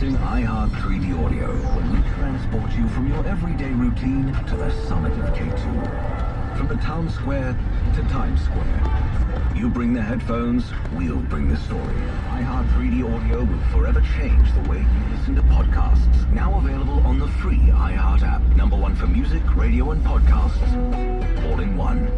Introducing iHeart 3D Audio, when we transport you from your everyday routine to the summit of K2. From the town square to Times Square. You bring the headphones, we'll bring the story. iHeart 3D Audio will forever change the way you listen to podcasts. Now available on the free iHeart app. Number one for music, radio, and podcasts. All in one.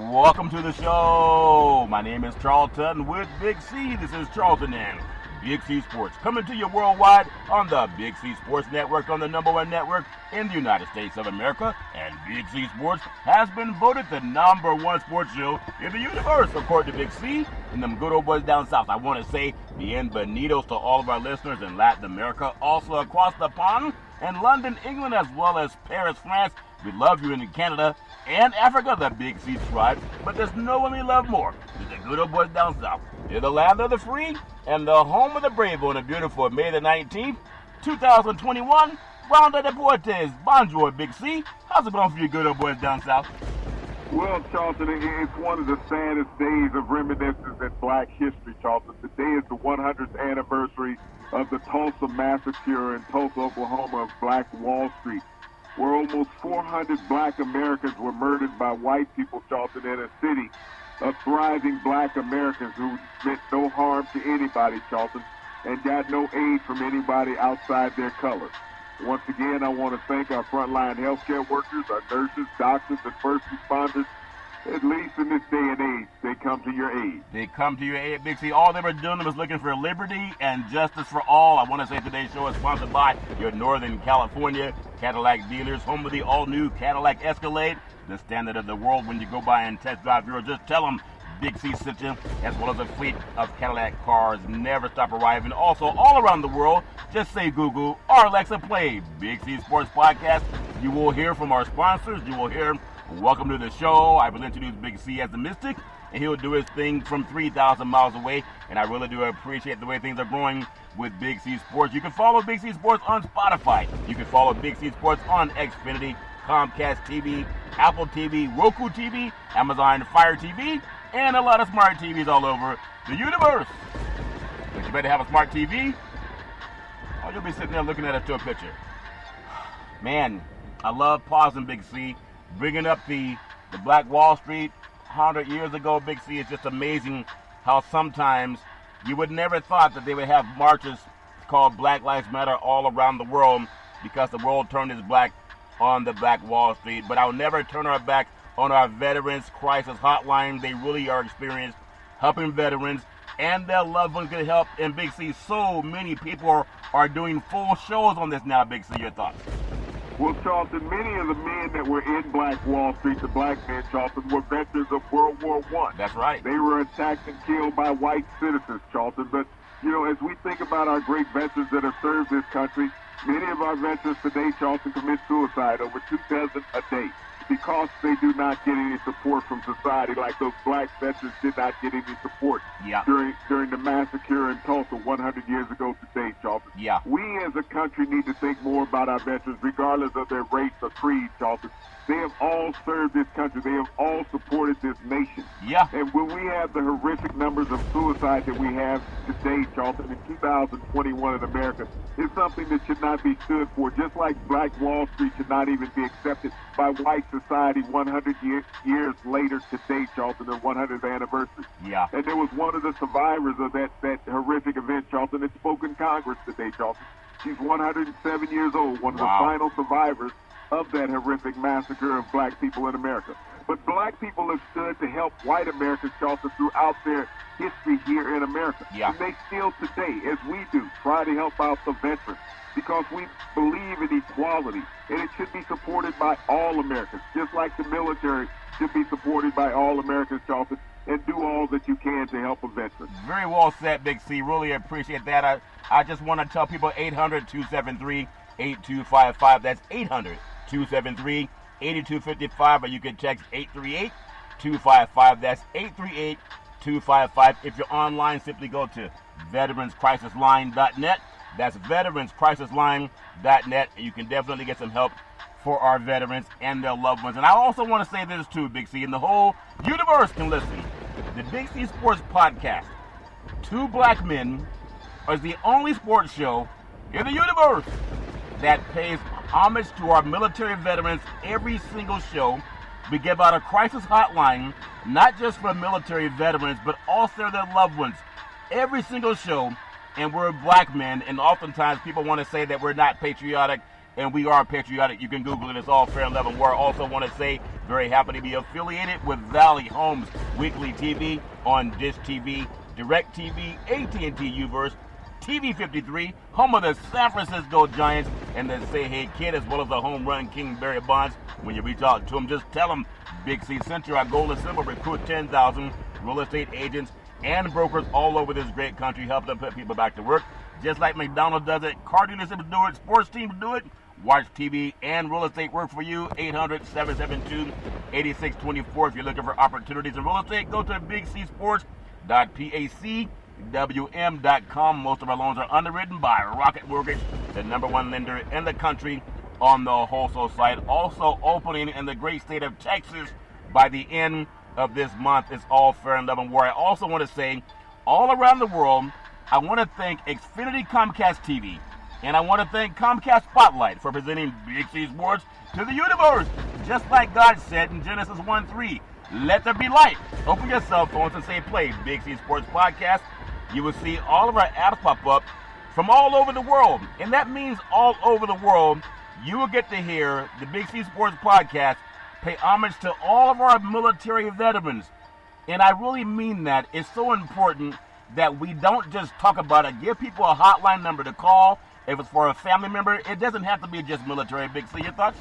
Welcome to the show. My name is Charlton with Big C. This is Charlton and Big C Sports, coming to you worldwide on the Big C Sports Network, on the number one network in the United States of America. And Big C Sports has been voted the number one sports show in the universe, according to Big C and them good old boys down south. I want to say bienvenidos to all of our listeners in Latin America, also across the pond in London, England, as well as Paris, France. We love you in Canada and Africa, the Big C tribe, but there's no one we love more than the good old boys down south. They're the land of the free and the home of the brave on a beautiful May the 19th, 2021. Rounda Deportes. Bonjour, Big C. How's it going for you good old boys down south? Well, Charlton, it's one of the saddest days of reminiscence in black history, Charlton. Today is the 100th anniversary of the Tulsa massacre in Tulsa, Oklahoma, of Black Wall Street, where almost 400 black Americans were murdered by white people, Charlton, in a city of thriving black Americans who meant no harm to anybody, Charlton, and got no aid from anybody outside their color. Once again, I want to thank our frontline healthcare workers, our nurses, doctors, and first responders. At least in this day and age, they come to your aid. They come to your aid, Big C. All they were doing was looking for liberty and justice for all. I want to say today's show is sponsored by your Northern California Cadillac dealers, home of the all-new Cadillac Escalade, the standard of the world. When you go by and test drive yours, just tell them Big C sent you, as well as a fleet of Cadillac cars never stop arriving. Also, all around the world, just say Google or Alexa, play Big C Sports Podcast. You will hear from our sponsors. You will hear welcome to the show. I will introduce Big C as the Mystic, and he'll do his thing from 3,000 miles away. And I really do appreciate the way things are going with Big C Sports. You can follow Big C Sports on Spotify. You can follow Big C Sports on Xfinity, Comcast TV, Apple TV, Roku TV, Amazon Fire TV, and a lot of smart TVs all over the universe. But you better have a smart TV, or you'll be sitting there looking at a picture. Man, I love pausing Big C, bringing up the Black Wall Street 100 years ago. Big C, is just amazing how sometimes you would never thought that they would have marches called Black Lives Matter all around the world because the world turned its back on the Black Wall Street. But I'll never turn our back on our Veterans Crisis Hotline. They really are experienced helping veterans and their loved ones get help. And Big C, so many people are doing full shows on this now. Big C, your thoughts? Well, Charlton, many of the men that were in Black Wall Street, the black men, Charlton, were veterans of World War I. That's right. They were attacked and killed by white citizens, Charlton. But, you know, as we think about our great veterans that have served this country, many of our veterans today, Charlton, commit suicide, over 2 dozen a day, because they do not get any support from society, like those black veterans did not get any support during the massacre in Tulsa 100 years ago today, Charlton. Yeah. We as a country need to think more about our veterans, regardless of their race or creed, Charlton. They have all served this country. They have all supported this nation. Yeah. And when we have the horrific numbers of suicide that we have today, Charlton, in 2021 in America, it's something that should not be stood for, just like Black Wall Street should not even be accepted by white society 100 years later today, Charlton, the 100th anniversary. Yeah. And there was one of the survivors of that horrific event, Charlton, that spoke in Congress today, Charlton. She's 107 years old, one of the final survivors of that horrific massacre of black people in America. But black people have stood to help white Americans, Charlton, throughout their history here in America. Yeah. And they still today, as we do, try to help out the veterans, because we believe in equality, and it should be supported by all Americans, just like the military should be supported by all Americans, Charlton, and do all that you can to help a veteran. Very well said, Big C. Really appreciate that. I just want to tell people 800-273-8255. That's 800-273-8255, or you can text 838-255. That's 838-255. If you're online, simply go to veteranscrisisline.net. That's veteranscrisisline.net. You can definitely get some help for our veterans and their loved ones. And I also want to say this too, Big C, and the whole universe can listen. The Big C Sports Podcast. 2 black men is the only sports show in the universe that pays homage to our military veterans every single show. We give out a crisis hotline, not just for military veterans, but also their loved ones. Every single show, and we're black men, and oftentimes people want to say that we're not patriotic, and we are patriotic. You can Google it. It's all fair and level. Where I also want to say, very happy to be affiliated with Valley Homes Weekly TV on Dish TV, Direct TV, AT&T Uverse, TV 53, home of the San Francisco Giants, and the Say Hey Kid, as well as the home run king Barry Bonds. When you reach out to them, just tell them Big C sent you. Our goal is simple: recruit 10,000 real estate agents and brokers all over this great country, help them put people back to work. Just like McDonald's does it, car dealerships do it, sports teams do it. Watch TV and real estate work for you. 800-772-8624. If you're looking for opportunities in real estate, go to bigcsports.pacwm.com. Most of our loans are underwritten by Rocket Mortgage, the #1 lender in the country on the wholesale side. Also opening in the great state of Texas by the end of this month. It's all fair and level. Where I also want to say, all around the world, I want to thank Xfinity Comcast TV, and I want to thank Comcast Spotlight for presenting Big C Sports to the universe. Just like God said in Genesis 1:3, let there be light. Open your cell phones and say play Big C Sports Podcast. You will see all of our apps pop up from all over the world. And that means all over the world, you will get to hear the Big C Sports Podcast pay homage to all of our military veterans. And I really mean that. It's so important that we don't just talk about it. Give people a hotline number to call. If it's for a family member, it doesn't have to be just military. Big C, your thoughts?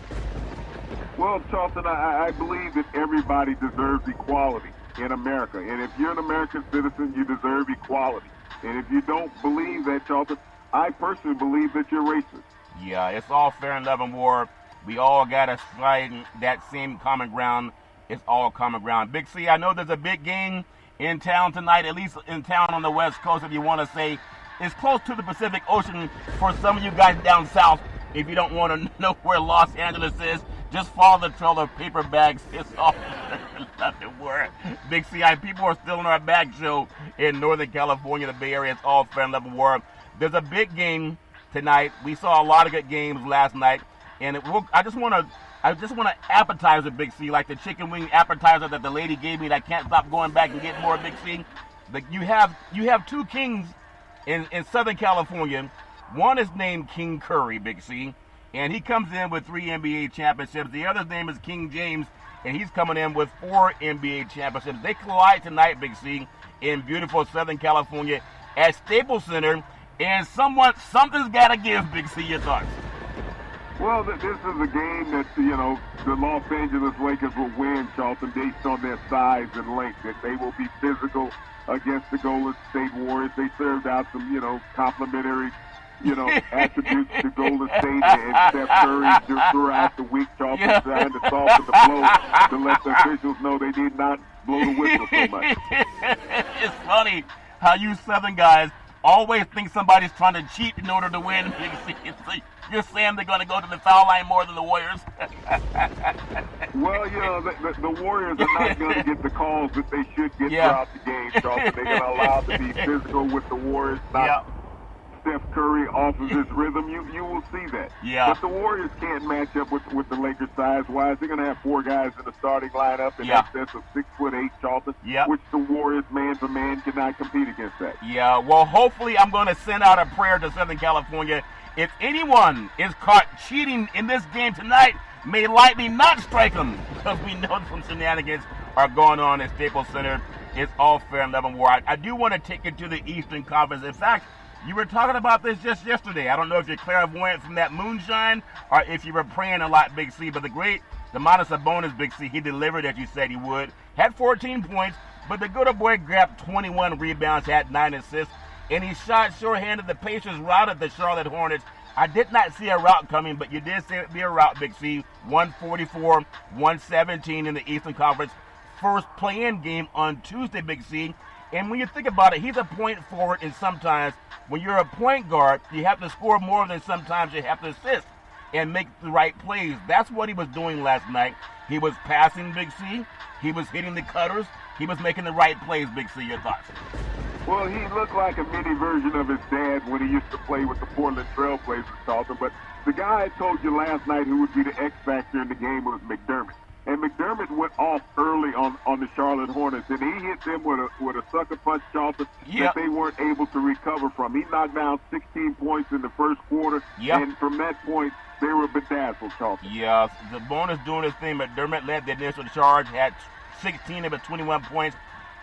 Well, Charlton, I believe that everybody deserves equality in America. And if you're an American citizen, you deserve equality. And if you don't believe that, Charlton, I personally believe that you're racist. Yeah, it's all fair and love and war. We all got to find that same common ground. It's all common ground. Big C, I know there's a big game in town tonight, at least in town on the West Coast, if you want to say. It's close to the Pacific Ocean for some of you guys down south. If you don't want to know where Los Angeles is, just follow the trail of paper bags. It's all nothing where. Big CI, people are still in our bag show in Northern California, the Bay Area. It's all fair and level war. There's a big game tonight. We saw a lot of good games last night, and I just want to appetizer, Big C, like the chicken wing appetizer that the lady gave me. And I can't stop going back and getting more, Big C. You have two kings in Southern California. One is named King Curry, Big C, and he comes in with 3 NBA championships. The other's name is King James, and he's coming in with 4 NBA championships. They collide tonight, Big C, in beautiful Southern California at Staples Center, and something's got to give, Big C. Your thoughts? Well, this is a game that, the Los Angeles Lakers will win, Charlton, based on their size and length, that they will be physical against the Golden State Warriors. They served out some, complimentary attributes to Golden State and Steph Curry throughout the week. Charlton trying to soften the blow to let the officials know they did not blow the whistle so much. It's funny how you Southern guys always think somebody's trying to cheat in order to win. You're saying they're going to go to the foul line more than the Warriors? Well, the Warriors are not going to get the calls that they should get throughout the game, Charlton. They're going to allow them to be physical with the Warriors, not Steph Curry off of his rhythm. You will see that. Yeah. But the Warriors can't match up with the Lakers size-wise. They're going to have 4 guys in the starting lineup in excess of 6'8", Charlton, which the Warriors, man for man, cannot compete against that. Yeah, well, hopefully I'm going to send out a prayer to Southern California. If anyone is caught cheating in this game tonight, may lightning not strike them, because we know some shenanigans are going on at Staples Center. It's all fair and level war. I do want to take it to the Eastern Conference. In fact, you were talking about this just yesterday. I don't know if you're clairvoyant from that moonshine or if you were praying a lot, Big C, but the Domantas Sabonis, Big C, he delivered as you said he would. Had 14 points, but the good boy grabbed 21 rebounds, had 9 assists, and he shot short-handed. The Pacers routed the Charlotte Hornets. I did not see a rout coming, but you did see it be a rout, Big C. 144-117 in the Eastern Conference. First play-in game on Tuesday, Big C. And when you think about it, he's a point forward, and sometimes when you're a point guard, you have to score more than sometimes you have to assist and make the right plays. That's what he was doing last night. He was passing, Big C. He was hitting the cutters. He was making the right plays, Big C. Your thoughts? Well, he looked like a mini version of his dad when he used to play with the Portland Trailblazers, Charlton. But the guy I told you last night who would be the X factor in the game was McDermott. And McDermott went off early on the Charlotte Hornets, and he hit them with a sucker punch, Charlton, that they weren't able to recover from. He knocked down 16 points in the first quarter, and from that point, they were bedazzled, Charlton. Yeah, the bonus doing his thing. McDermott led the initial charge, had 16 of his 21 points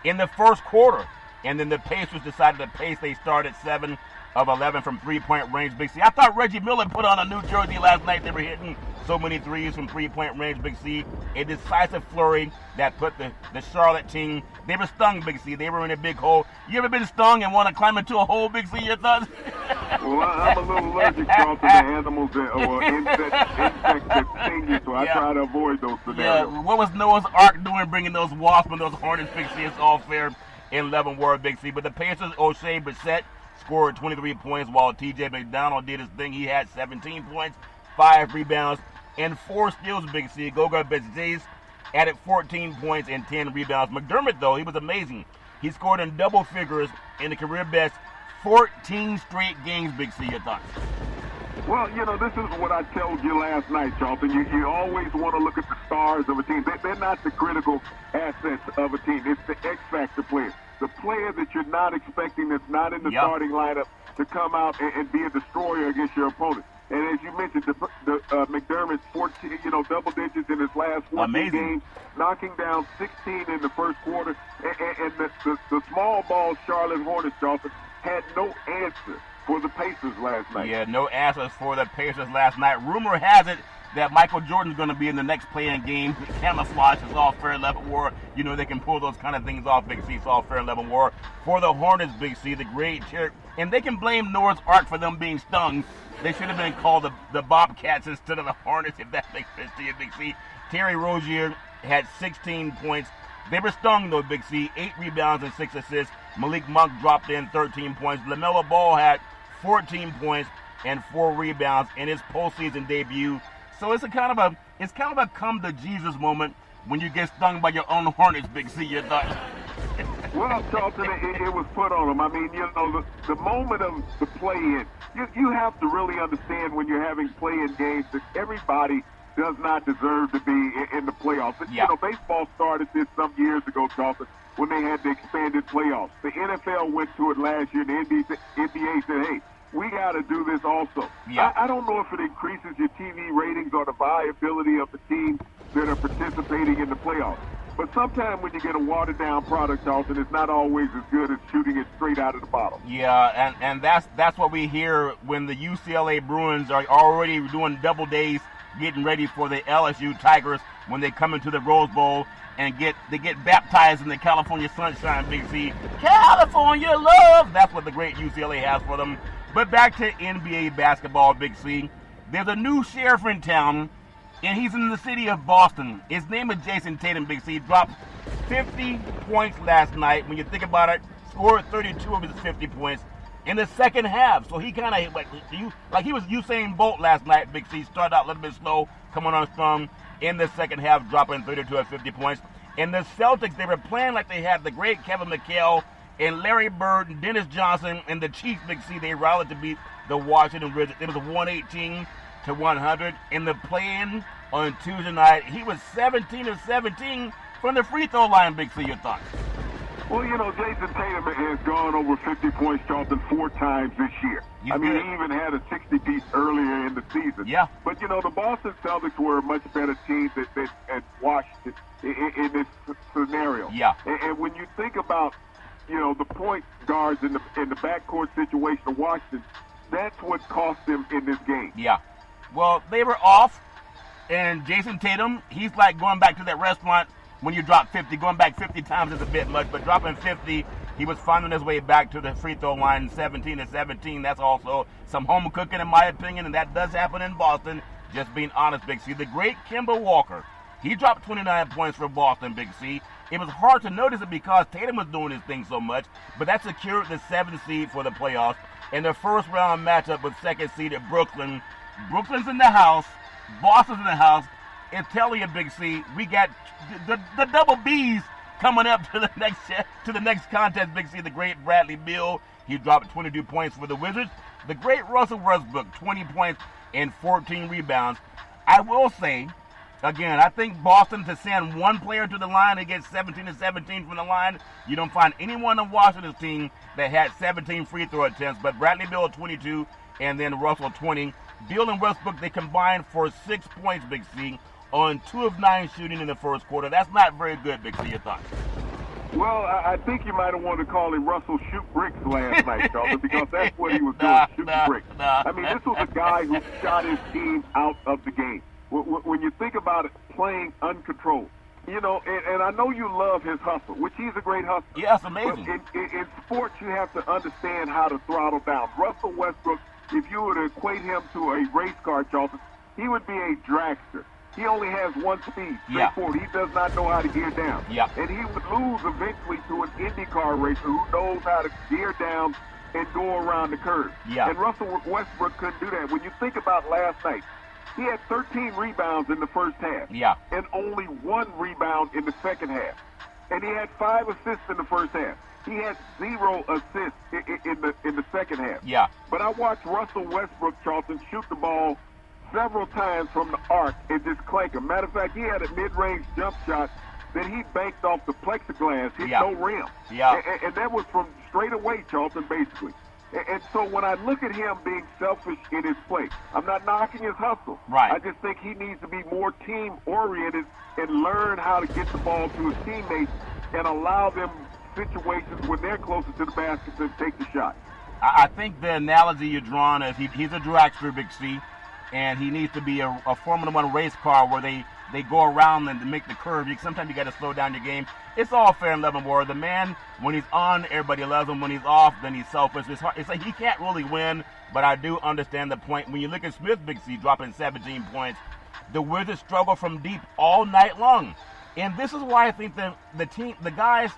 in the first quarter. And then the Pacers decided to pace. They started 7 of 11 from three-point range, Big C. I thought Reggie Miller put on a new jersey last night. They were hitting so many threes from three-point range, Big C. A decisive flurry that put the Charlotte team, they were stung, Big C. They were in a big hole. You ever been stung and want to climb into a hole, Big C? Your thoughts? Well, I'm a little allergic, Charlton, to animals or insects that sting you, so I try to avoid those scenarios. Yeah, what was Noah's Ark doing bringing those wasps and those hornets, Big C? It's all fair in Leavenworth, Big C. But the Pacers, O'Shea Brissett scored 23 points while T.J. McDonald did his thing. He had 17 points, 5 rebounds, and 4 steals, Big C. Goga Bitadze added 14 points and 10 rebounds. McDermott, though, he was amazing. He scored in double figures in the career best 14 straight games, Big C. Your thoughts? Well, this is what I told you last night, Charlton. You always want to look at the stars of a team. They're not the critical assets of a team. It's the X-factor player. The player that you're not expecting that's not in the starting lineup to come out and be a destroyer against your opponent. And as you mentioned, the McDermott's 14, double digits in his last 14 games, knocking down 16 in the first quarter. And the small ball Charlotte Hornets, Charlton, had no answer for the Pacers last night. Yeah, no answers for the Pacers last night. Rumor has it that Michael Jordan's going to be in the next play-in game. Camouflage is all fair level war. They can pull those kind of things off, Big C. It's all fair level war. For the Hornets, Big C, the great chair. And they can blame Noah's Ark for them being stung. They should have been called the Bobcats instead of the Hornets, if that makes sense to you, Big C. Terry Rozier had 16 points. They were stung, though, Big C. 8 rebounds and 6 assists. Malik Monk dropped in 13 points. LaMelo Ball had 14 points and 4 rebounds in his postseason debut. So it's kind of a come to Jesus moment when you get stung by your own Hornets, Big C. Your thoughts? Well, Charlton, it was put on them. I mean, the moment of the play-in, you have to really understand when you're having play-in games that everybody does not deserve to be in the playoffs. Baseball started this some years ago, Charlton, when they had the expanded playoffs. The NFL went to it last year, and the NBA said, hey, we got to do this also. I don't know if it increases your TV ratings or the viability of the teams that are participating in the playoffs. But sometimes when you get a watered-down product, Charlton, it's not always as good as shooting it straight out of the bottle. Yeah, and that's what we hear when the UCLA Bruins are already doing double days getting ready for the LSU Tigers when they come into the Rose Bowl and they get baptized in the California sunshine, Big C. California love! That's what the great UCLA has for them. But back to NBA basketball, Big C. There's a new sheriff in town, and he's in the city of Boston. His name is Jason Tatum, Big C. He dropped 50 points last night. When you think about it, scored 32 of his 50 points in the second half. So he kind of, like he was Usain Bolt last night, Big C. Started out a little bit slow, coming on strong in the second half, dropping 32 of 50 points. And the Celtics, they were playing like they had the great Kevin McHale and Larry Bird and Dennis Johnson and the Chiefs, Big C. They rallied to beat the Washington Wizards. It was 118-100 in the play-in on Tuesday night. He was 17 of 17 from the free throw line, Big C. Your thoughts? Well, Jason Tatum has gone over 50 points, Charlton, 4 times this year. He even had a 60-piece earlier in the season. Yeah. But, the Boston Celtics were a much better team than Washington in this scenario. Yeah. And when you think about, the point guards in the backcourt situation of Washington, that's what cost them in this game. Yeah. Well, they were off, and Jason Tatum, he's like going back to that restaurant when you drop 50. Going back 50 times is a bit much, but dropping 50, he was finding his way back to the free throw line, 17 of 17. That's also some home cooking, in my opinion, and that does happen in Boston. Just being honest, Big C. The great Kemba Walker, he dropped 29 points for Boston, Big C. It was hard to notice it because Tatum was doing his thing so much, but that secured the 7th seed for the playoffs. In the first round matchup with second seeded Brooklyn. Brooklyn's in the house. Boston's in the house. And tell you, Big C, we got the double B's Coming up to the next contest, Big C, the great Bradley Beal. He dropped 22 points for the Wizards. The great Russell Westbrook, 20 points and 14 rebounds. I will say, again, I think Boston, to send one player to the line and get 17 to 17 from the line, you don't find anyone on Washington's team that had 17 free throw attempts, but Bradley Beal 22 and then Russell 20. Beal and Westbrook, they combined for 6 points, Big C, on 2 of 9 shooting in the first quarter. That's not very good, Big C. Your thoughts? Well, I think you might have wanted to call him Russell Shoot Bricks last night, Charles, because that's what he was doing, shooting bricks. I mean, this was a guy who shot his team out of the game. When you think about it, playing uncontrolled. You know, and I know you love his hustle, which he's a great hustler. Yeah, it's amazing. But in sports, you have to understand how to throttle down. Russell Westbrook, if you were to equate him to a race car, Charlton, he would be a dragster. He only has one speed, straightforward. He does not know how to gear down. Yeah. And he would lose eventually to an IndyCar racer who knows how to gear down and go around the curve. Yeah. And Russell Westbrook couldn't do that. When you think about last night, he had 13 rebounds in the first half. Yeah. And only 1 rebound in the second half. And he had 5 assists in the first half. He had 0 assists in the second half. Yeah. But I watched Russell Westbrook, Charlton, shoot the ball several times from the arc and just clank him. Matter of fact, he had a mid-range jump shot that he banked off the plexiglass, hit no rim. Yeah. And that was from straight away, Charlton, basically. And so when I look at him being selfish in his play, I'm not knocking his hustle. Right. I just think he needs to be more team-oriented and learn how to get the ball to his teammates and allow them situations when they're closer to the basket to take the shot. I think the analogy you're drawing is he's a dragster, Big C, and he needs to be a Formula One race car where they go around and make the curve. Sometimes you got to slow down your game. It's all fair and level war. The man, when he's on, everybody loves him. When he's off, then he's selfish. It's like he can't really win, but I do understand the point. When you look at Smith, Big C, dropping 17 points, the Wizards struggle from deep all night long. And this is why I think the guys,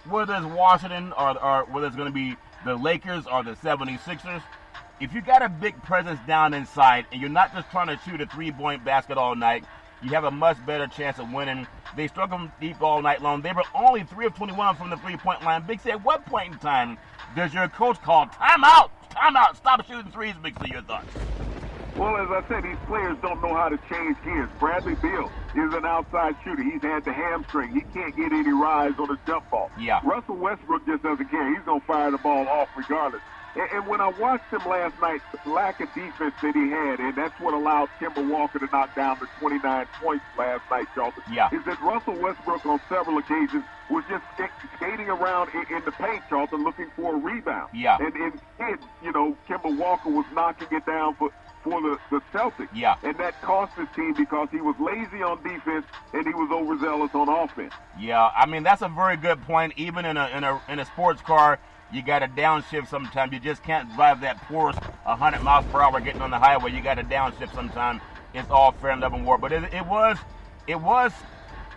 whether it's Washington or whether it's going to be the Lakers or the 76ers, if you got a big presence down inside and you're not just trying to shoot a three-point basket all night, you have a much better chance of winning. They struggled deep all night long. They were only 3 of 21 from the three-point line. Big C, at what point in time does your coach call timeout, stop shooting threes, Big C? Your thoughts? Well, as I said, these players don't know how to change gears. Bradley Beal is an outside shooter. He's had the hamstring. He can't get any rise on his jump ball. Yeah. Russell Westbrook just doesn't care. He's going to fire the ball off regardless. And when I watched him last night, the lack of defense that he had, and that's what allowed Kemba Walker to knock down the 29 points last night, Charlton, is that Russell Westbrook on several occasions was just skating around in the paint, Charlton, looking for a rebound. Yeah. And instead, Kemba Walker was knocking it down for the Celtics. Yeah. And that cost his team because he was lazy on defense and he was overzealous on offense. Yeah, I mean, that's a very good point. Even in a sports car, you got to downshift sometimes. You just can't drive that Porsche 100 miles per hour getting on the highway. You got to downshift sometimes. It's all fair and level war. But it was,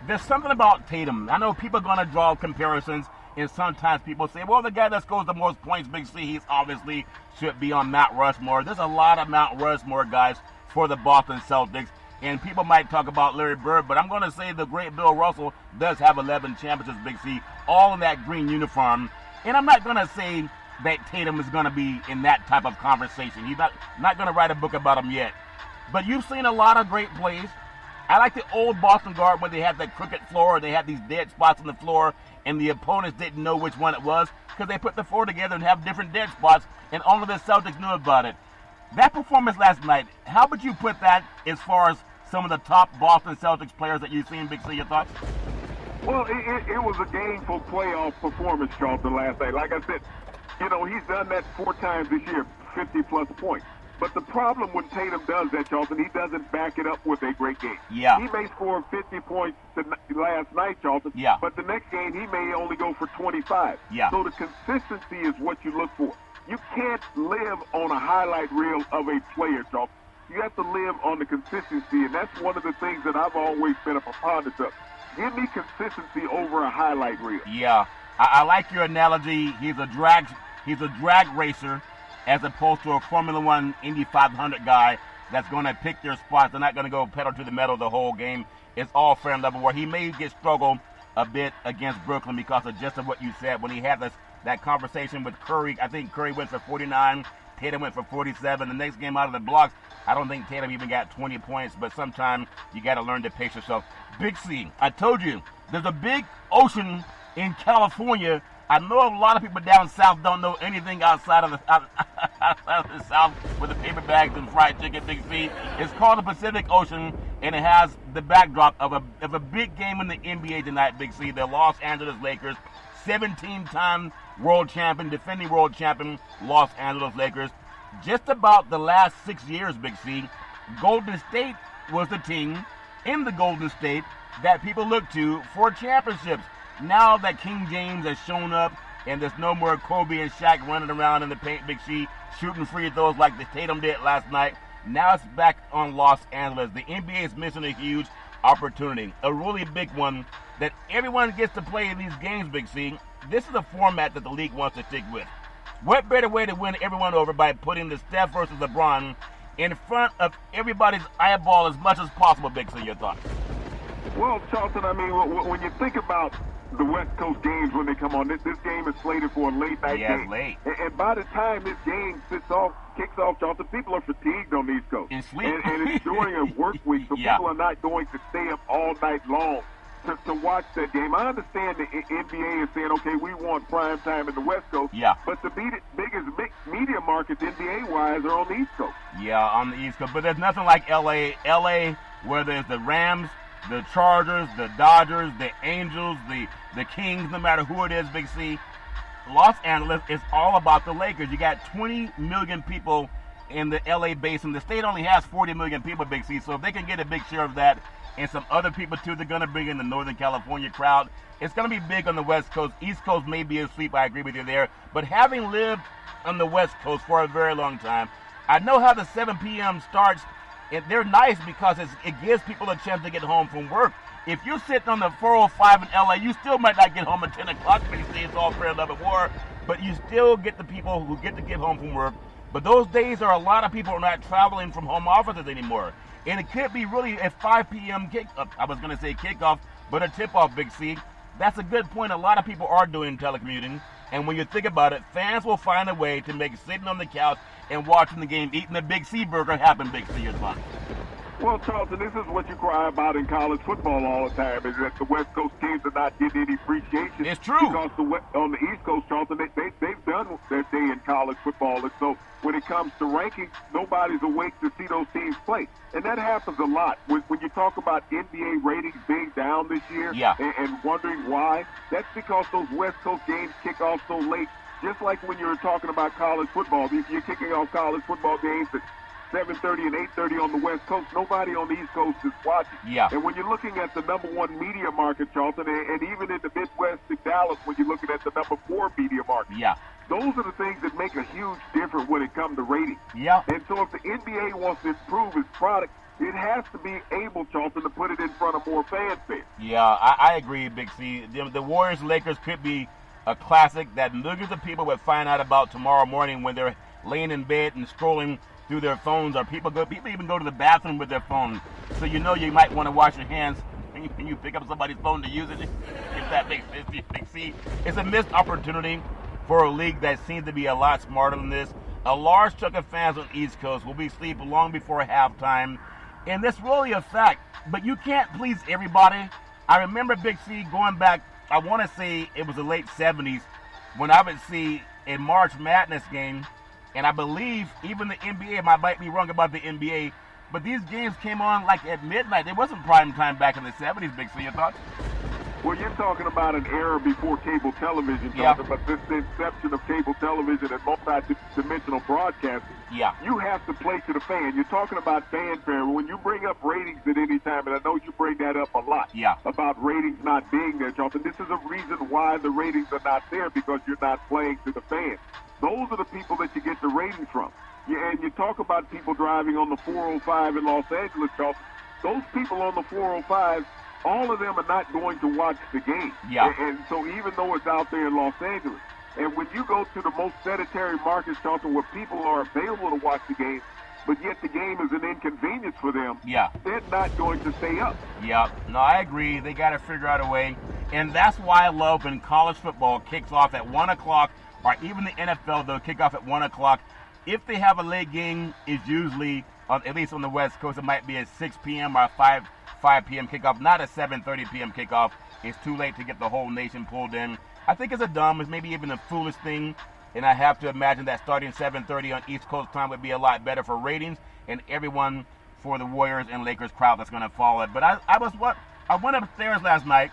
there's something about Tatum. I know people are going to draw comparisons, and sometimes people say, well, the guy that scores the most points, Big C, he's obviously should be on Mount Rushmore. There's a lot of Mount Rushmore guys for the Boston Celtics. And people might talk about Larry Bird, but I'm going to say the great Bill Russell does have 11 championships, Big C, all in that green uniform. And I'm not going to say that Tatum is going to be in that type of conversation. He's not going to write a book about him yet. But you've seen a lot of great plays. I like the old Boston Garden when they had that crooked floor, they had these dead spots on the floor, and the opponents didn't know which one it was because they put the floor together and have different dead spots, and only the Celtics knew about it. That performance last night, how would you put that as far as some of the top Boston Celtics players that you've seen, Big C? Your thoughts? Well, it was a gameful playoff performance, Charlton, last night. Like I said, he's done that 4 times this year, 50-plus points. But the problem when Tatum does that, Charlton, he doesn't back it up with a great game. Yeah. He may score 50 points last night, Charlton, but the next game he may only go for 25. Yeah. So the consistency is what you look for. You can't live on a highlight reel of a player, Charlton. You have to live on the consistency, and that's one of the things that I've always been a proponent of. Give me consistency over a highlight reel. Yeah, I like your analogy. He's a drag racer as opposed to a Formula One Indy 500 guy that's going to pick their spots. They're not going to go pedal to the metal the whole game. It's all fair and level where he may struggle a bit against Brooklyn because of just what you said. When he had that conversation with Curry, I think Curry went for 49, Tatum went for 47. The next game out of the blocks, I don't think Tatum even got 20 points, but sometimes you got to learn to pace yourself. Big C, I told you, there's a big ocean in California. I know a lot of people down south don't know anything outside of the south with the paper bags and fried chicken, Big C. It's called the Pacific Ocean, and it has the backdrop of a big game in the NBA tonight, Big C. The Los Angeles Lakers, 17-time world champion, defending world champion, Los Angeles Lakers. Just about the last 6 years, Big C, Golden State was the team in the Golden State that people look to for championships. Now that King James has shown up and there's no more Kobe and Shaq running around in the paint, Big C, shooting free throws like the Tatum did last night, now it's back on Los Angeles. The NBA is missing a huge opportunity, a really big one that everyone gets to play in these games, Big C. This is a format that the league wants to stick with. What better way to win everyone over by putting the Steph versus LeBron in front of everybody's eyeball as much as possible, Big C? Your thoughts? Well, Charlton, I mean, when you think about the West Coast games when they come on, this game is slated for a late night game. It's late. And by the time this game kicks off, Charlton, people are fatigued on the East Coast. And sleep. And it's during a work week, so people are not going to stay up all night long to watch that game. I understand the NBA is saying, okay, we want prime time in the West Coast, but the biggest media markets NBA-wise are on the East Coast. Yeah, on the East Coast. But there's nothing like L.A. L.A., where there's the Rams, the Chargers, the Dodgers, the Angels, the Kings, no matter who it is, Big C. Los Angeles is all about the Lakers. You got 20 million people in the L.A. basin. The state only has 40 million people, Big C, so if they can get a big share of that, and some other people, too, they're going to bring in the Northern California crowd. It's going to be big on the West Coast. East Coast may be asleep, I agree with you there. But having lived on the West Coast for a very long time, I know how the 7 p.m. starts. And they're nice because it gives people a chance to get home from work. If you're sitting on the 405 in L.A., you still might not get home at 10 o'clock. They say it's all fair, love, and war. But you still get the people who get to get home from work. But those days are a lot of people are not traveling from home offices anymore. And it could be really a 5 p.m. kickoff, but a tip-off, Big C. That's a good point. A lot of people are doing telecommuting. And when you think about it, fans will find a way to make sitting on the couch and watching the game, eating a Big C burger happen, Big C, is fun. Well, Charlton, this is what you cry about in college football all the time, is that the West Coast teams are not getting any appreciation. It's true. Because on the East Coast, Charlton, they've done their day in college football. And so when it comes to rankings, nobody's awake to see those teams play. And that happens a lot. When you talk about NBA ratings being down this year and wondering why, that's because those West Coast games kick off so late. Just like when you were talking about college football, you're kicking off college football games at 7:30 and 8:30 on the West Coast. Nobody on the East Coast is watching. Yeah. And when you're looking at the number one media market, Charlton, and even in the Midwest in Dallas, when you're looking at the number 4 media market, those are the things that make a huge difference when it comes to ratings. Yeah. And so if the NBA wants to improve its product, it has to be able, Charlton, to put it in front of more fans there. Yeah, I agree, Big C. The Warriors-Lakers could be a classic that millions of people would find out about tomorrow morning when they're laying in bed and scrolling through their phones, or people even go to the bathroom with their phone. So you know you might want to wash your hands when you pick up somebody's phone to use it. If that makes sense, Big C. It's a missed opportunity for a league that seems to be a lot smarter than this. A large chunk of fans on the East Coast will be asleep long before halftime, and that's really a fact. But you can't please everybody. I remember, Big C, going back, I want to say it was the late 70s, when I would see a March Madness game, and I believe even the NBA, I might be wrong about the NBA, but these games came on like at midnight. It wasn't prime time back in the 70s, Big C, your thoughts? Well, you're talking about an era before cable television, but this the inception of cable television and multi-dimensional broadcasting. Yeah. You have to play to the fan. You're talking about fanfare. When you bring up ratings at any time, and I know you bring that up a lot, about ratings not being there, Jonathan, this is a reason why the ratings are not there, because you're not playing to the fans. Those are the people that you get the ratings from. And you talk about people driving on the 405 in Los Angeles, Jonathan. Those people on the 405, all of them are not going to watch the game. Yeah. And so even though it's out there in Los Angeles, and when you go to the most sedentary markets, Charlton, where people are available to watch the game, but yet the game is an inconvenience for them. Yeah. They're not going to stay up. Yeah. No, I agree. They got to figure out a way. And that's why I love when college football kicks off at 1 o'clock, or even the NFL, they'll kick off at 1 o'clock. If they have a late game, it's usually, at least on the West Coast, it might be a 6 p.m. or 5 p.m. kickoff, not a 7:30 p.m. kickoff. It's too late to get the whole nation pulled in. I think it's maybe even a foolish thing, and I have to imagine that starting 7:30 on East Coast time would be a lot better for ratings and everyone for the Warriors and Lakers crowd that's going to follow it. But I went upstairs last night,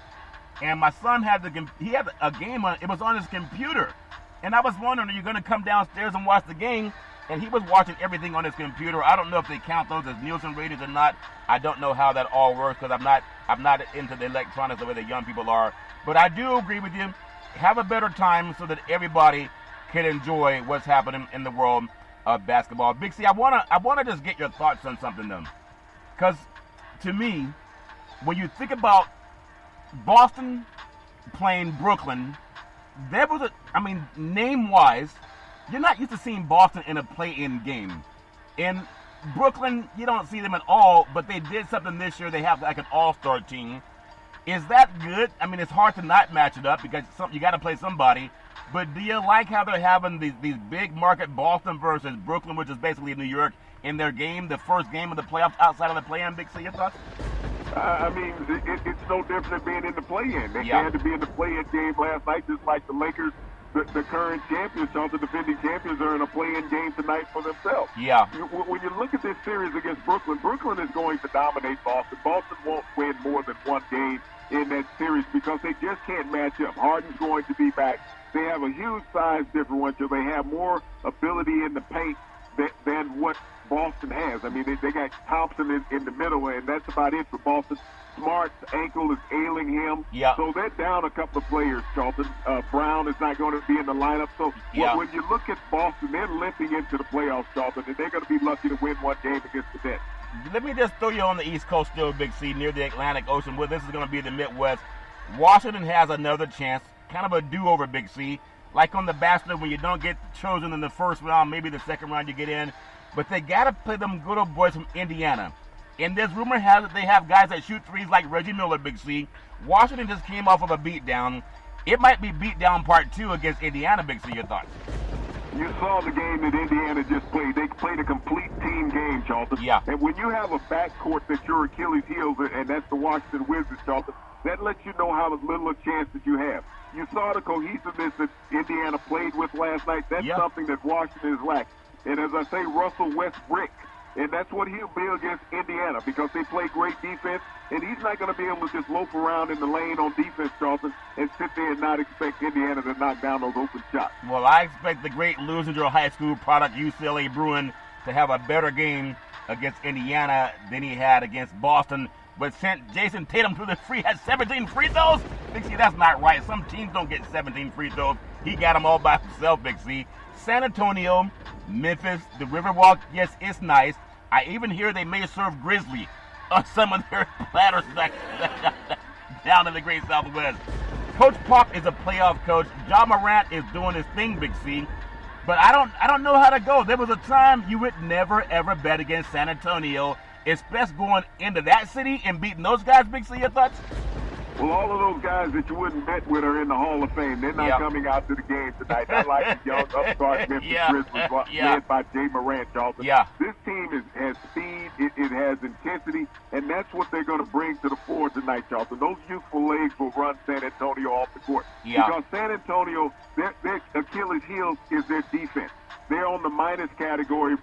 and my son had a game on. It was on his computer, and I was wondering, are you going to come downstairs and watch the game? And he was watching everything on his computer. I don't know if they count those as Nielsen ratings or not. I don't know how that all works because I'm not into the electronics the way the young people are. But I do agree with you. Have a better time so that everybody can enjoy what's happening in the world of basketball. Big C, I wanna just get your thoughts on something though, because to me, when you think about Boston playing Brooklyn, there was name-wise, you're not used to seeing Boston in a play-in game. In Brooklyn, you don't see them at all, but they did something this year. They have like an all-star team. Is that good? I mean, it's hard to not match it up because you got to play somebody. But do you like how they're having these big market Boston versus Brooklyn, which is basically New York, in their game, the first game of the playoffs outside of the play-in? Big C, your thoughts? It's no different than being in the play-in. They had to be in the play-in game last night, just like the Lakers. The current champions, the defending champions, are in a play-in game tonight for themselves. Yeah. When you look at this series against Brooklyn, Brooklyn is going to dominate Boston. Boston won't win more than one game in that series because they just can't match up. Harden's going to be back. They have a huge size differential. They have more ability in the paint than what Boston has. I mean, they got Thompson in the middle, and that's about it for Boston. Smart's ankle is ailing him. Yeah. So they're down a couple of players, Charlton. Brown is not going to be in the lineup. So when you look at Boston, they're limping into the playoffs, Charlton, and they're going to be lucky to win one game against the Nets. Let me just throw you on the East Coast still, Big C, near the Atlantic Ocean. Well, this is going to be the Midwest. Washington has another chance, kind of a do-over, Big C. Like on The Bachelor, when you don't get chosen in the first round, maybe the second round you get in. But they got to play them good old boys from Indiana. And there's rumor has it they have guys that shoot threes like Reggie Miller, Big C. Washington just came off of a beatdown. It might be beatdown part 2 against Indiana, Big C. Your thoughts? You saw the game that Indiana just played. They played a complete team game, Charlton. Yeah. And when you have a backcourt that's your Achilles heel, and that's the Washington Wizards, Charlton, that lets you know how little a chance that you have. You saw the cohesiveness that Indiana played with last night. That's something that Washington is lacking. And as I say, Russell Westbrook. And that's what he'll be against Indiana because they play great defense. And he's not going to be able to just loaf around in the lane on defense, Charlton, and sit there and not expect Indiana to knock down those open shots. Well, I expect the great Louisville High School product UCLA Bruin to have a better game against Indiana than he had against Boston, but sent Jason Tatum to the had 17 free throws. Big C, that's not right. Some teams don't get 17 free throws. He got them all by himself, Big C. San Antonio, Memphis, the Riverwalk, yes, it's nice. I even hear they may serve Grizzly on some of their platters down in the great Southwest. Coach Pop is a playoff coach. Ja Morant is doing his thing, Big C. But I don't know how to go. There was a time you would never, ever bet against San Antonio, especially going into that city and beating those guys, Big C. Your thoughts? Well, all of those guys that you wouldn't bet with are in the Hall of Fame. They're not coming out to the game tonight. Not like the young upstart Memphis Grizzlies led by Jay Morant, Charlton. This team has speed. It has intensity, and that's what they're going to bring to the floor tonight, Charlton. Those youthful legs will run San Antonio off the court. Because San Antonio, their Achilles heel is their defense. They're on the minus category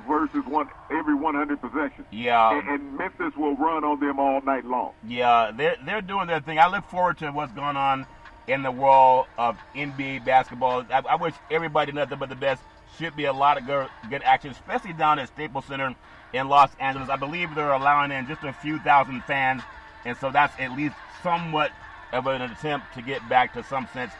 versus every 100 possessions. And Memphis will run on them all night long. They're doing their thing. I look forward to what's going on in the world of NBA basketball. I wish everybody nothing but the best. Should be a lot of good action, especially down at Staples Center in Los Angeles. I believe they're allowing in just a few thousand fans, and so that's at least somewhat of an attempt to get back to some sense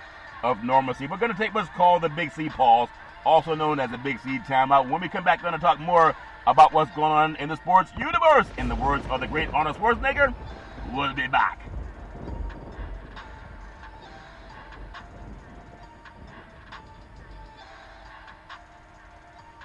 of normalcy. We're going to take what's called the Big C pause, also known as the Big C timeout. When we come back, we're going to talk more about what's going on in the sports universe. In the words of the great Arnold Schwarzenegger, we'll be back.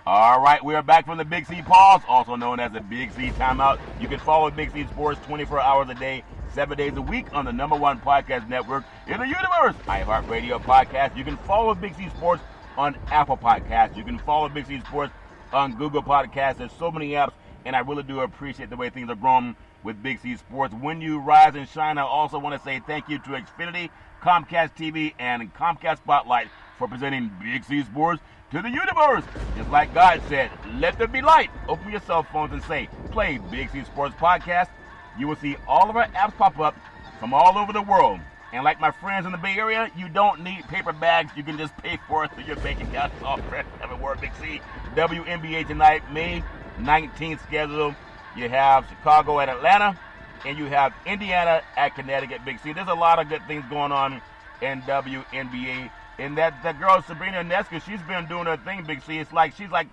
All right, we are back from the Big C pause, also known as the Big C timeout. You can follow Big C Sports 24 hours a day, 7 days a week on the #1 podcast network in the universe, iHeartRadio podcast. You can follow Big C Sports on Apple Podcasts. You can follow Big C Sports on Google Podcasts. There's so many apps, and I really do appreciate the way things are growing with Big C Sports. When you rise and shine, I also want to say thank you to Xfinity, Comcast TV, and Comcast Spotlight for presenting Big C Sports to the universe. Just like God said, let there be light. Open your cell phones and say, play Big C Sports Podcast. You will see all of our apps pop up from all over the world. And like my friends in the Bay Area, you don't need paper bags. You can just pay for it through your bank account. It's all fresh. Have a word, Big C. WNBA tonight, May 19th schedule. You have Chicago at Atlanta, and you have Indiana at Connecticut, Big C. There's a lot of good things going on in WNBA. And that girl Sabrina Ionescu, she's been doing her thing, Big C. It's like she's like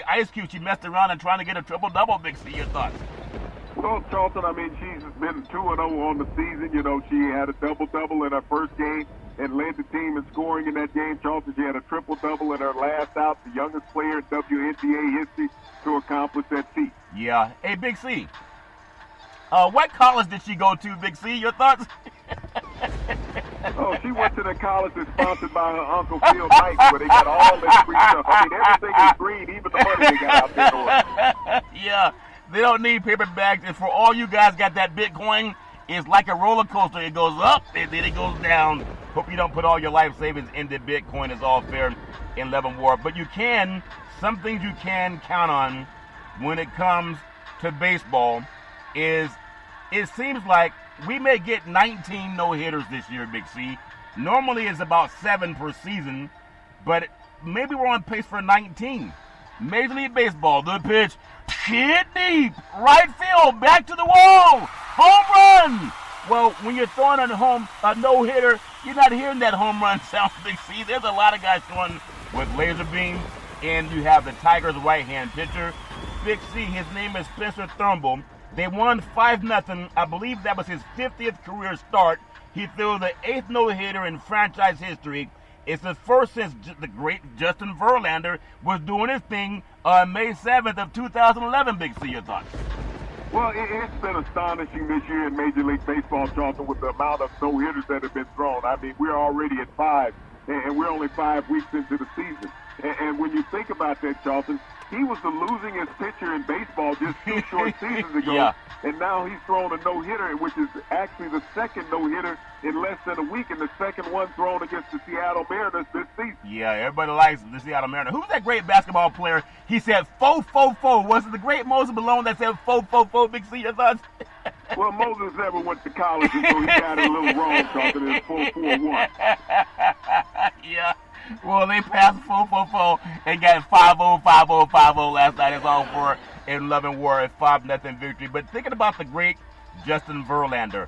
Ice Cube. She messed around and trying to get a triple-double, Big C. Your thoughts? Well, Charlton, I mean, she's been 2-0 on the season. You know, she had a double-double in her first game and led the team in scoring in that game. Charlton, she had a triple-double in her last out, the youngest player in WNBA history to accomplish that feat. Yeah. Hey, Big C, what college did she go to, Big C? Your thoughts? Oh, she went to the college that's sponsored by her Uncle Phil Knight, where they got all that free stuff. I mean, everything is green, even the money they got out there. Yeah, they don't need paper bags. And for all you guys got that Bitcoin, it's like a roller coaster. It goes up, and then it goes down. Hope you don't put all your life savings into Bitcoin. It's all fair in love and war. But some things you can count on when it comes to baseball is it seems like we may get 19 no-hitters this year, Big C. Normally it's about 7 per season, but maybe we're on pace for 19. Major League Baseball, the pitch, hit deep, right field, back to the wall, home run. Well, when you're throwing a no-hitter, you're not hearing that home run sound, Big C. There's a lot of guys throwing with laser beams, and you have the Tigers' right-hand pitcher. Big C, his name is Spencer Turnbull. They won 5-0. I believe that was his 50th career start. He threw the 8th no-hitter in franchise history. It's the first since the great Justin Verlander was doing his thing on May 7th of 2011. Big C, your thoughts? Well, it's been astonishing this year in Major League Baseball, Charlton, with the amount of no-hitters that have been thrown. I mean, we're already at 5, and we're only 5 weeks into the season. And when you think about that, Charlton, he was the losingest pitcher in baseball just 2 short seasons ago. Yeah. And now he's thrown a no-hitter, which is actually the second no-hitter in less than a week, and the second one thrown against the Seattle Mariners this season. Yeah, everybody likes the Seattle Mariners. Who's that great basketball player? He said, fo, fo, fo. Was it the great Moses Malone that said, fo, fo, fo? Big C, your thoughts? Well, Moses never went to college, and so he got it a little wrong, Charlton. It's 4-4-1. Yeah. Well, they passed 4-4-4 and got 5-0, 5-0, 5-0 last night. It's all for in love and war, a 5-0 victory. But thinking about the great Justin Verlander,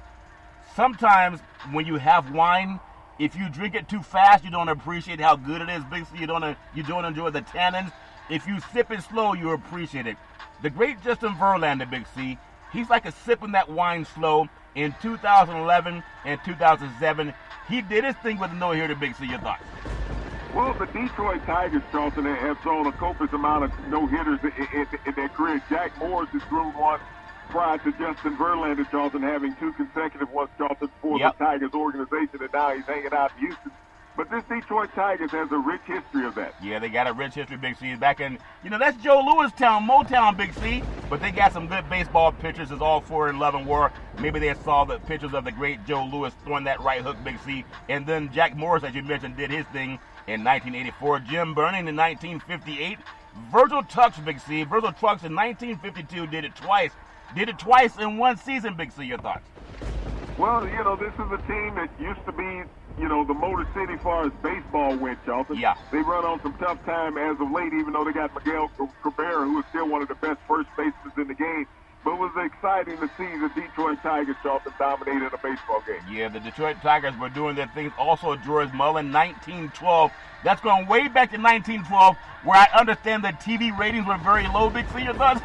sometimes when you have wine, if you drink it too fast, you don't appreciate how good it is. Big C, you don't enjoy the tannins. If you sip it slow, you appreciate it. The great Justin Verlander, Big C, he's like a sipping that wine slow. In 2011 and 2007, he did his thing with a no-hitter. Big C, your thoughts? Well, the Detroit Tigers, Charlton, have thrown a copious amount of no-hitters in their career. Jack Morris has thrown one prior to Justin Verlander, Charlton, having 2 consecutive ones, Charlton, for the Tigers organization, and now he's hanging out in Houston. But this Detroit Tigers has a rich history of that. Yeah, they got a rich history, Big C. Back in, that's Joe Louis town, Motown, Big C. But they got some good baseball pitchers. It's all for in love and war. Maybe they saw the pictures of the great Joe Louis throwing that right hook, Big C. And then Jack Morris, as you mentioned, did his thing in 1984. Jim Burning in 1958. Virgil Trucks, Big C. Virgil Trucks in 1952 did it twice. Did it twice in one season, Big C. Your thoughts? Well, this is a team that used to be, the Motor City as far as baseball went, Charlton. Yeah. They run on some tough time as of late, even though they got Miguel Cabrera, who is still one of the best first basemen in the game. But it was exciting to see the Detroit Tigers, Charlton, dominated a baseball game. Yeah, the Detroit Tigers were doing their things. Also, George Mullin, 1912. That's going way back to 1912, where I understand that TV ratings were very low. Big C, your thoughts?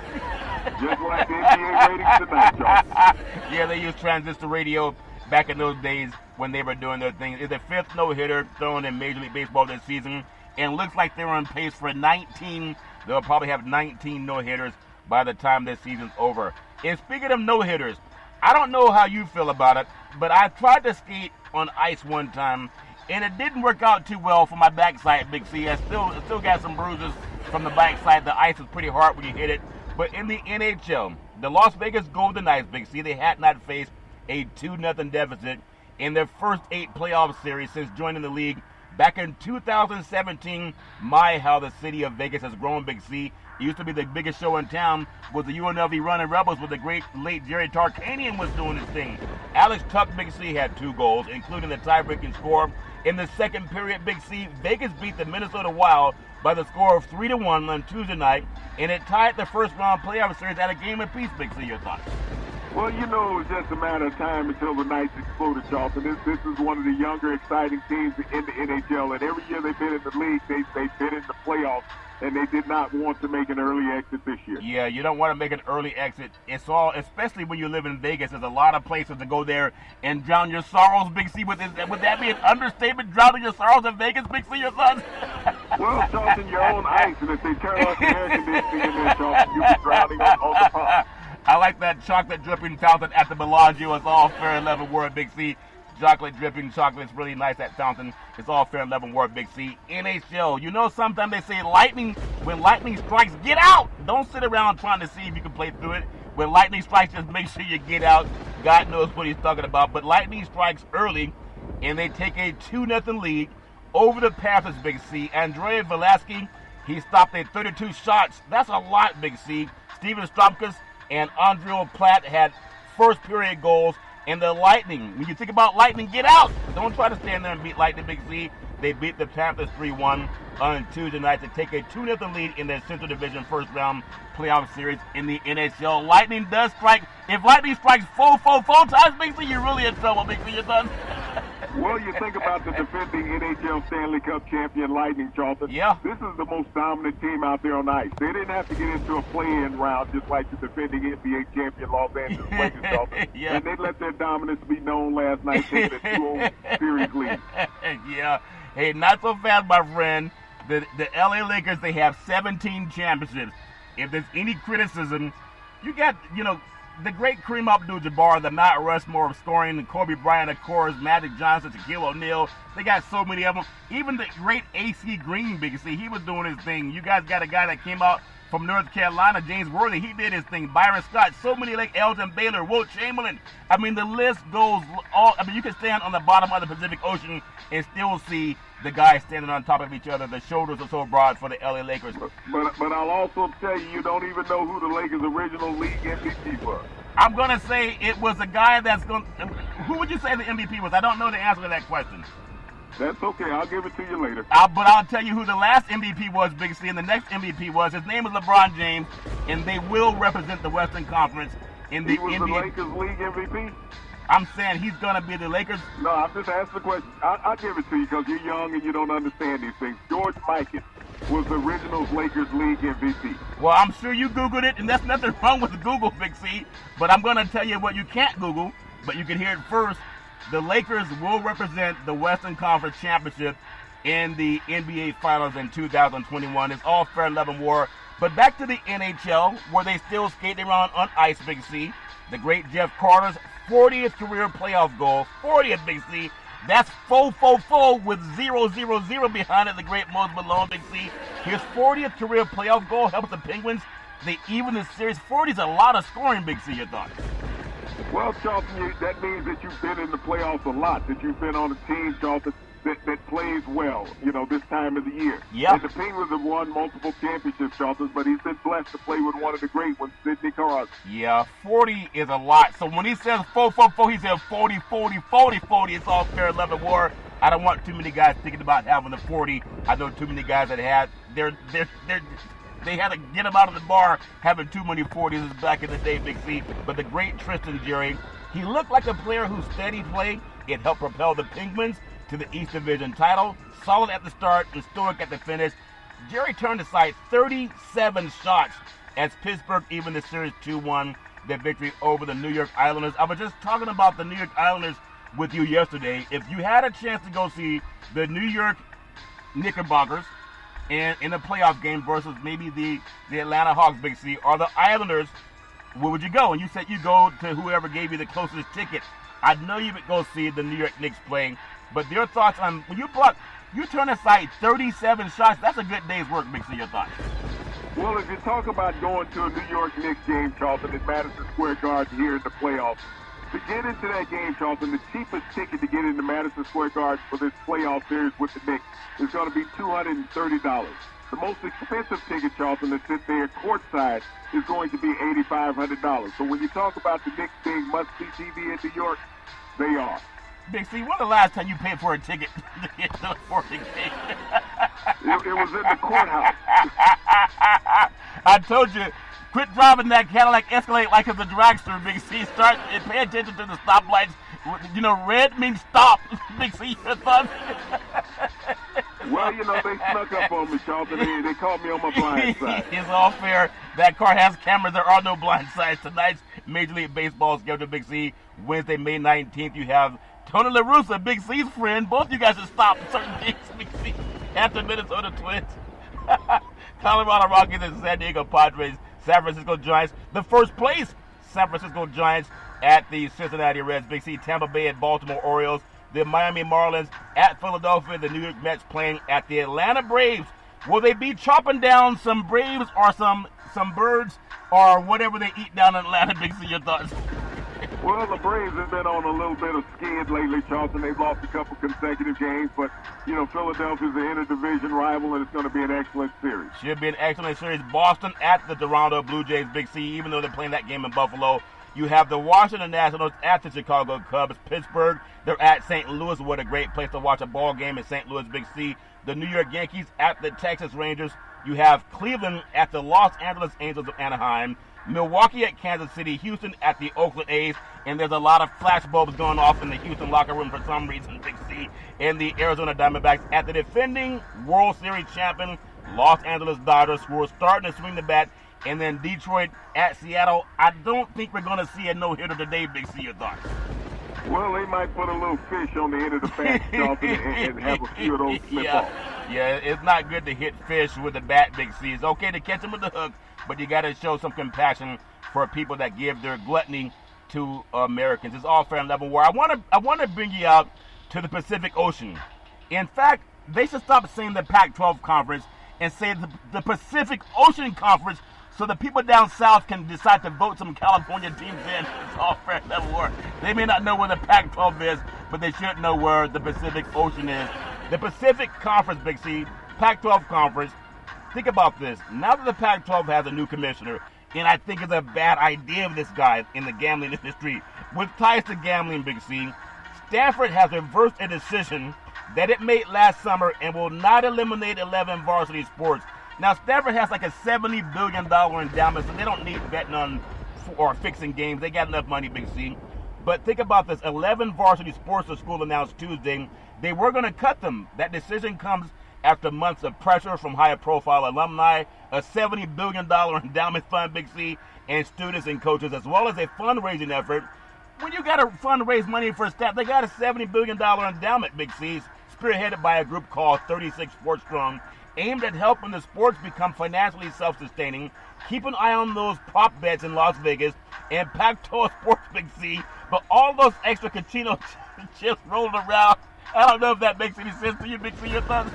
Just like the NBA ratings tonight, Charlton. Yeah, they used transistor radio back in those days when they were doing their thing. It's the 5th no-hitter thrown in Major League Baseball this season, and looks like they're on pace for 19 they'll probably have 19 no-hitters by the time this season's over. And speaking of no-hitters, I don't know how you feel about it, but I tried to skate on ice one time, and it didn't work out too well for my backside, Big C. I still got some bruises from the backside. The ice is pretty hard when you hit it. But in the NHL, the Las Vegas Golden Knights, Big C, they had not faced a 2-0 deficit in their first 8 playoff series since joining the league back in 2017. My, how the city of Vegas has grown, Big C. It used to be the biggest show in town was the UNLV Running Rebels, with the great late Jerry Tarkanian was doing his thing. Alex Tuck, Big C, had 2 goals, including the tie-breaking score. In the second period, Big C, Vegas beat the Minnesota Wild by the score of 3-1 on Tuesday night, and it tied the first round playoff series at a game apiece. Big C, your thoughts? Well, it was just a matter of time until the Knights exploded, Charlton. This is one of the younger, exciting teams in the NHL, and every year they've been in the league, they've been in the playoffs, and they did not want to make an early exit this year. Yeah, you don't want to make an early exit. It's all, especially when you live in Vegas, there's a lot of places to go there and drown your sorrows, Big C. Would that be an understatement, drowning your sorrows in Vegas, Big C, your thoughts? Well, Charlton, your own ice, and if they turn off the air conditioning in there, Charlton, you'll be drowning on the pond. I like that chocolate dripping fountain at the Bellagio. It's all fair and level word, Big C. Chocolate dripping chocolate. It's really nice, that fountain. It's all fair and level word, Big C. NHL. Sometimes they say lightning, when lightning strikes, get out. Don't sit around trying to see if you can play through it. When lightning strikes, just make sure you get out. God knows what he's talking about. But lightning strikes early, and they take a 2-0 lead over the Panthers, Big C. Andrei Velasquez, he stopped at 32 shots. That's a lot, Big C. Steven Stamkos and Andrei Platt had first period goals. And the Lightning, when you think about Lightning, get out. Don't try to stand there and beat Lightning, Big C. They beat the Panthers 3-1 on Tuesday night to take a 2-0 lead in their Central Division first round playoff series in the NHL. Lightning does strike. If Lightning strikes four times, Big C, you're really in trouble, Big C. You're done. Well, you think about the defending NHL Stanley Cup champion Lightning, Charlton. Yeah. This is the most dominant team out there on ice. They didn't have to get into a play-in round just like the defending NBA champion Los Angeles Lakers, Charlton. Yeah. And they let their dominance be known last night, taking a 2-0 series lead. Yeah. Hey, not so fast, my friend. The LA Lakers, they have 17 championships. If there's any criticism, you got, the great Kareem Abdul-Jabbar, the Mount Rushmore of scoring, and Kobe Bryant, of course, Magic Johnson, Shaquille O'Neal. They got so many of them. Even the great A.C. Green, Big C, he was doing his thing. You guys got a guy that came out from North Carolina, James Worthy. He did his thing. Byron Scott, so many, like Elgin Baylor, Wilt Chamberlain. I mean, the list goes you can stand on the bottom of the Pacific Ocean and still see the guys standing on top of each other. The shoulders are so broad for the LA Lakers. But I'll also tell you, you don't even know who the Lakers' original league MVP was. I'm going to say it was a guy who would you say the MVP was? I don't know the answer to that question. That's okay. I'll give it to you later. But I'll tell you who the last MVP was, Big C, and the next MVP was. His name is LeBron James, and they will represent the Western Conference in the NBA. He was the Lakers league MVP? I'm saying he's going to be the Lakers. No, I'm just asking the question. I'll give it to you because you're young and you don't understand these things. George Mikan was the original Lakers league MVP. Well, I'm sure you Googled it, and there's nothing wrong with Google, Big C. But I'm going to tell you what you can't Google, but you can hear it first. The Lakers will represent the Western Conference Championship in the NBA Finals in 2021. It's all fair and level war. But back to the NHL, where they still skate around on ice, Big C. The great Jeff Carter's 40th career playoff goal. 40th, Big C. That's 4 with 0 behind it. The great Moses Malone, Big C. His 40th career playoff goal helps the Penguins. They even the series. 40 is a lot of scoring, Big C. Your thoughts? Well, Charlton, that means that you've been in the playoffs a lot, that you've been on a team, Charlton, that plays well, this time of the year. Yeah. And the Penguins have won multiple championships, Charlton, but he's been blessed to play with one of the great ones, Sidney Crosby. Yeah, 40 is a lot. So when he says 4, he says 40. It's all fair and level war. I don't want too many guys thinking about having the 40. I know too many guys that had they had to get him out of the bar having too many 40s back in the day, Big C. But the great Tristan Jarry, he looked like a player whose steady play, it helped propel the Penguins to the East Division title. Solid at the start and stoic at the finish. Jarry turned aside 37 shots as Pittsburgh even the series 2-1, their victory over the New York Islanders. I was just talking about the New York Islanders with you yesterday. If you had a chance to go see the New York Knickerbockers in a playoff game versus maybe the Atlanta Hawks, Big C, or the Islanders, where would you go? And you said you go to whoever gave you the closest ticket. I know you would go see the New York Knicks playing, but your thoughts on when you turn aside 37 shots, that's a good day's work, Big C, your thoughts. Well, if you talk about going to a New York Knicks game, Charlton, at Madison Square Garden here in the playoffs, to get into that game, Charlton, the cheapest ticket to get into Madison Square Garden for this playoff series with the Knicks is going to be $230. The most expensive ticket, Charlton, that sits there courtside is going to be $8,500. So when you talk about the Knicks being must-see TV in New York, they are. Big C, when the last time you paid for a ticket to get to a sporting game? It was in the courthouse. I told you, quit driving that Cadillac Escalade like it's a dragster, Big C. Start and pay attention to the stoplights. You know, red means stop. Big C, your thoughts? Well, you know, they snuck up on me, Charlton. They caught me on my blind side. It's all fair. That car has cameras. There are no blind sides. Tonight's Major League Baseball schedule, Big C. Wednesday, May 19th, you have Tony La Russa, Big C's friend. Both you guys have stopped certain things, Big C, after Minnesota Twins. Colorado Rockies and San Diego Padres. San Francisco Giants, the first place San Francisco Giants at the Cincinnati Reds. Big C, Tampa Bay at Baltimore Orioles. The Miami Marlins at Philadelphia. The New York Mets playing at the Atlanta Braves. Will they be chopping down some Braves or some birds or whatever they eat down in Atlanta? Big C, your thoughts? Well, the Braves have been on a little bit of skid lately, Charlton. They've lost a couple consecutive games, but, you know, Philadelphia's an interdivision rival, and it's going to be an excellent series. Should be an excellent series. Boston at the Toronto Blue Jays, Big C, even though they're playing that game in Buffalo. You have the Washington Nationals at the Chicago Cubs. Pittsburgh, they're at St. Louis. What a great place to watch a ball game in St. Louis, Big C. The New York Yankees at the Texas Rangers. You have Cleveland at the Los Angeles Angels of Anaheim. Milwaukee at Kansas City. Houston at the Oakland A's. And there's a lot of flashbulbs going off in the Houston locker room for some reason, Big C. And the Arizona Diamondbacks at the defending World Series champion Los Angeles Dodgers, who are starting to swing the bat. And then Detroit at Seattle. I don't think we're going to see a no-hitter today, Big C. Your thoughts? Well, they might put a little fish on the end of the bat, Charlton, and have a few of those slip off. Yeah, it's not good to hit fish with a bat, Big C. It's okay to catch them with the hook, but you got to show some compassion for people that give their gluttony to Americans. It's all fair and level war. I want to bring you out to the Pacific Ocean. In fact, they should stop saying the Pac-12 conference and say the Pacific Ocean Conference, so the people down south can decide to vote some California teams in. It's all fair and level war. They may not know where the Pac-12 is, but they should know where the Pacific Ocean is. The Pacific Conference, Big C, Pac-12 Conference. Think about this. Now that the Pac-12 has a new commissioner, and I think it's a bad idea of this guy in the gambling industry, with ties to gambling, Big C, Stanford has reversed a decision that it made last summer and will not eliminate 11 varsity sports. Now, Stanford has like a $70 billion endowment, so they don't need betting on or fixing games. They got enough money, Big C. But think about this. 11 varsity sports, the school announced Tuesday, they were going to cut them. That decision comes after months of pressure from high-profile alumni, a $70 billion endowment fund, Big C, and students and coaches, as well as a fundraising effort. When you got to fundraise money for staff, they got a $70 billion endowment, Big C, spearheaded by a group called 36 Sports Strong, aimed at helping the sports become financially self-sustaining. Keep an eye on those prop bets in Las Vegas and Pac-12 Sports, Big C. But all those extra casino chips rolling around, I don't know if that makes any sense to you, Big C. Your thoughts?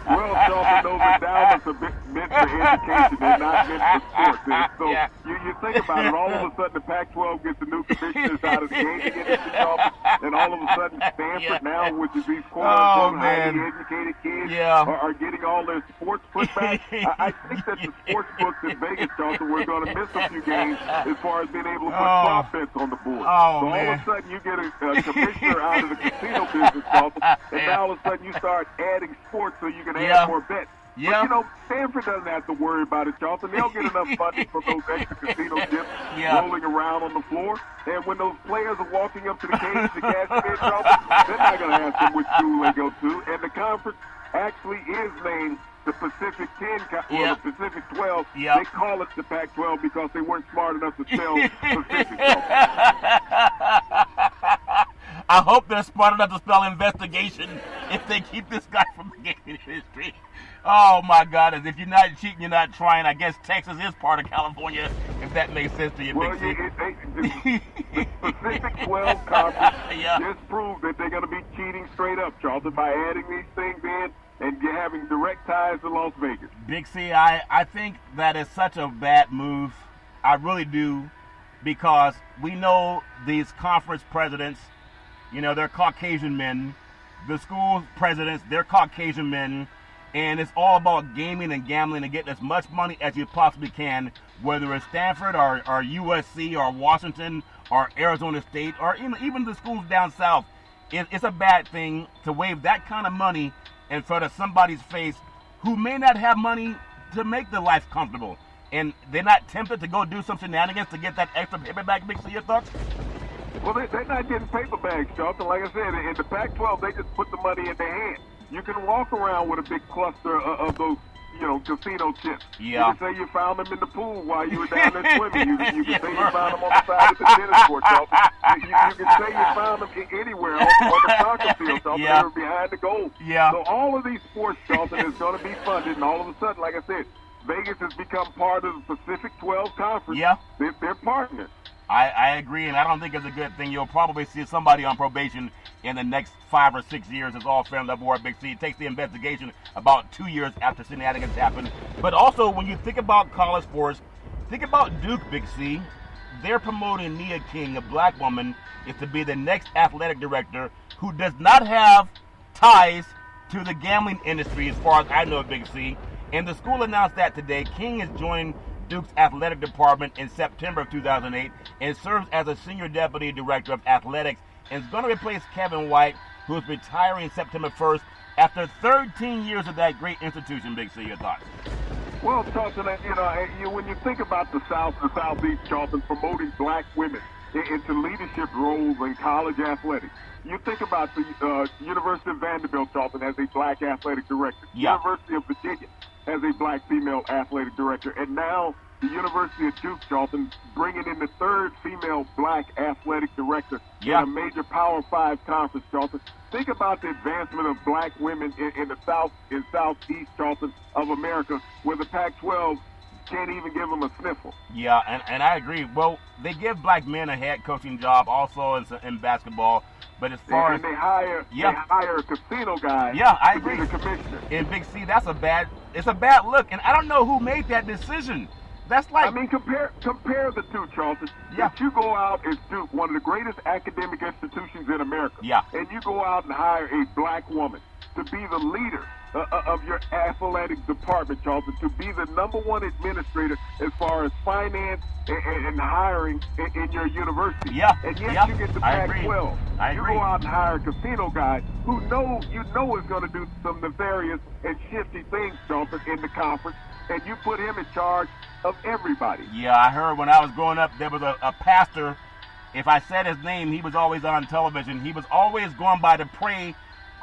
Well, Charlton, those endowments are meant for education. They're not meant for sports. And so you think about it, all of a sudden the Pac-12 gets the new commissioners out of the game industry, Charlton, and all of a sudden Stanford now, which is these quote-unquote highly educated kids, are getting all their sports put back. I think that the sports books in Vegas, Charlton, we're going to miss a few games as far as being able to put prop bets on the board. So all of a sudden you get a commissioner out of the casino business, Charlton, and now all of a sudden you start adding sports so you can add more bets. But, you know, Stanford doesn't have to worry about it, Charlton. They'll get enough funding from those extra casino chips rolling around on the floor. And when those players are walking up to the cage to cash it in, Charlton, they're not going to ask them which school they go to. And the conference actually is named the Pacific 10 or the Pacific 12. They call it the Pac-12 because they weren't smart enough to spell Pacific. I hope they're smart enough to spell investigation if they keep this guy from the gaming industry. Oh my God! If you're not cheating, you're not trying. I guess Texas is part of California, if that makes sense to you, Well, Big C. the Pacific 12 Conference Yeah. just proved that they're going to be cheating straight up, Charlton, by adding these things in and you're having direct ties to Las Vegas. Big C, I think that is such a bad move. I really do, because we know these conference presidents, they're Caucasian men. The school presidents, they're Caucasian men. And it's all about gaming and gambling and getting as much money as you possibly can, whether it's Stanford or USC or Washington or Arizona State or even the schools down south. It's a bad thing to wave that kind of money in front of somebody's face who may not have money to make their life comfortable. And they're not tempted to go do some shenanigans to get that extra paper back. Big C, your thoughts? Well, they're not getting paper bags, Charlton. Like I said, in the Pac-12, they just put the money in their hand. You can walk around with a big cluster of those, casino chips. Yeah. You can say you found them in the pool while you were down there swimming. You can say you found them on the side of the tennis court, Charlton. You can say you found them anywhere on the soccer field, Charlton. Yeah. They were behind the goal. Yeah. So all of these sports, Charlton, is going to be funded, and all of a sudden, like I said, Vegas has become part of the Pacific 12 Conference. Yeah. They're partners. I agree, and I don't think it's a good thing. You'll probably see somebody on probation in the next 5 or 6 years. It's all fair and war, Big C. It takes the investigation about 2 years after shenanigans happen. But also, when you think about college sports, think about Duke, Big C. They're promoting Nia King, a black woman, is to be the next athletic director who does not have ties to the gambling industry, as far as I know, Big C. And the school announced that today. King has joined Duke's athletic department in September of 2008 and serves as a senior deputy director of athletics and is going to replace Kevin White, who is retiring September 1st after 13 years of that great institution. Big C, your thoughts? Well, Charlton, when you think about the South, the Southeast, Charlton, promoting black women into leadership roles in college athletics, you think about the University of Vanderbilt, Charlton, as a black athletic director. Yeah. University of Virginia as a black female athletic director. And now the University of Duke, Charlton, bringing in the third female black athletic director in a major Power 5 conference, Charlton. Think about the advancement of black women in the South and Southeast, Charlton, of America, where the Pac-12 can't even give them a sniffle. Yeah, and I agree. Well, they give black men a head coaching job also in basketball. But as far and they hire a casino guy I to agree. be the commissioner. And Big C, it's a bad look. And I don't know who made that decision. That's like, I mean, compare the two, Charlton. Yeah. If you go out as Duke, one of the greatest academic institutions in America, and you go out and hire a black woman to be the leader of your athletic department, Charlton, to be the #1 administrator as far as finance and hiring in your university. Yeah. And yet you get the Pac-12. I You agree. go out and hire a casino guy who is going to do some nefarious and shifty things, Charlton, in the conference, and you put him in charge of everybody. Yeah, I heard when I was growing up, there was a pastor. If I said his name, he was always on television. He was always going by to pray.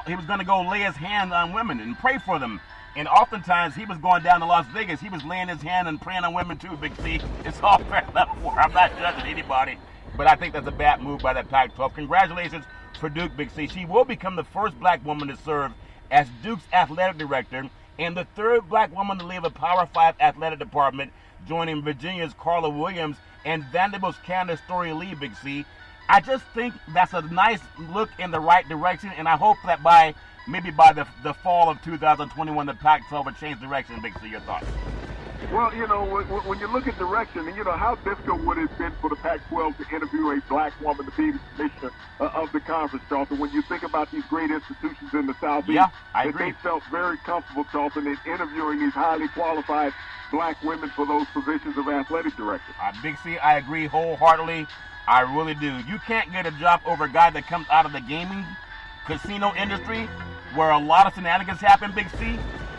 He was going to go lay his hand on women and pray for them. And oftentimes, he was going down to Las Vegas. He was laying his hand and praying on women too, Big C. It's all fair enough. I'm not judging anybody. But I think that's a bad move by the Pac-12. Congratulations for Duke, Big C. She will become the first black woman to serve as Duke's athletic director and the third black woman to leave a Power 5 athletic department, joining Virginia's Carla Williams and Vanderbilt's Candace Story Lee, Big C. I just think that's a nice look in the right direction, and I hope that maybe by the fall of 2021, the Pac-12 will change direction. Big C, your thoughts? Well, when you look at direction, and how difficult would it have been for the Pac-12 to interview a black woman to be the commissioner of the conference, Charlton, when you think about these great institutions in the Southeast, I agree. They felt very comfortable, Charlton, in interviewing these highly qualified black women for those positions of athletic director. Big C, I agree wholeheartedly. I really do. You can't get a job over a guy that comes out of the gaming casino industry where a lot of shenanigans happen, Big C.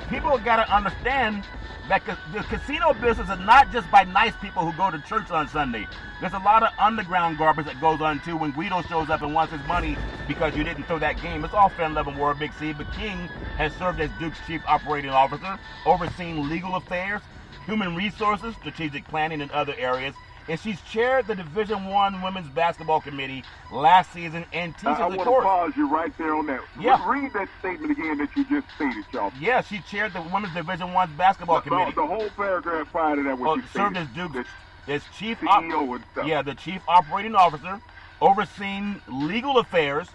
People got to understand that the casino business is not just by nice people who go to church on Sunday. There's a lot of underground garbage that goes on too when Guido shows up and wants his money because you didn't throw that game. It's all fair and love and war, Big C. But King has served as Duke's chief operating officer, overseeing legal affairs. human resources, strategic planning, and other areas. And she's chaired the Division I Women's Basketball Committee last season and teaches I the want course. to pause you right there on that. Yeah. Read that statement again that you just stated, y'all. Yeah, she chaired the Women's Division I Basketball Committee. The whole paragraph prior to that, what you served stated. as Duke's as chief CEO and stuff. Yeah, the chief operating officer, overseeing legal affairs,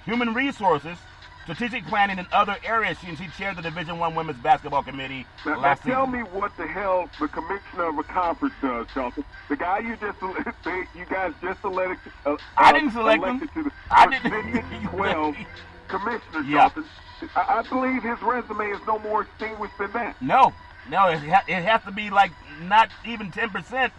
human resources, strategic planning, and other areas. She chaired the Division I Women's Basketball Committee Now last tell season. me what the hell the commissioner of a conference does, Charlton. The guy you guys just elected. I didn't select him. To the I didn't. Virginia 12 commissioner, Yeah. Charlton. I believe his resume is no more extinguished than that. No, it has to be like not even 10%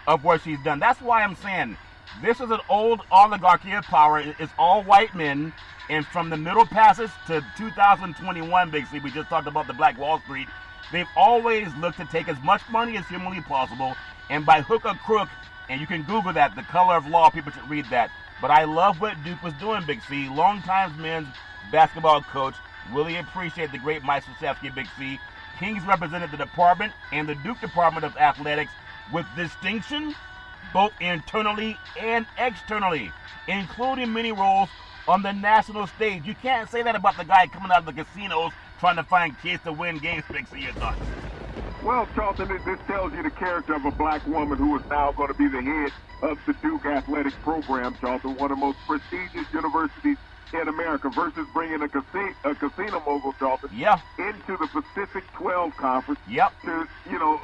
of what she's done. That's why I'm saying this is an old oligarchy of power. It's all white men. And from the Middle Passage to 2021, Big C, we just talked about the Black Wall Street, they've always looked to take as much money as humanly possible, and by hook or crook, and you can Google that, The Color of Law, people should read that. But I love what Duke was doing, Big C. Longtime men's basketball coach, really appreciate the great Mike Krzyzewski, Big C. Kings represented the department and the Duke Department of Athletics with distinction, both internally and externally, including many roles on the national stage. You can't say that about the guy coming out of the casinos trying to find kids to win games, Big C, your thoughts? Well, Charlton, this tells you the character of a black woman who is now going to be the head of the Duke Athletic Program, Charlton, one of the most prestigious universities in America, versus bringing a casino mogul, Charlton, Yeah. into the Pacific 12 Conference Yep. to,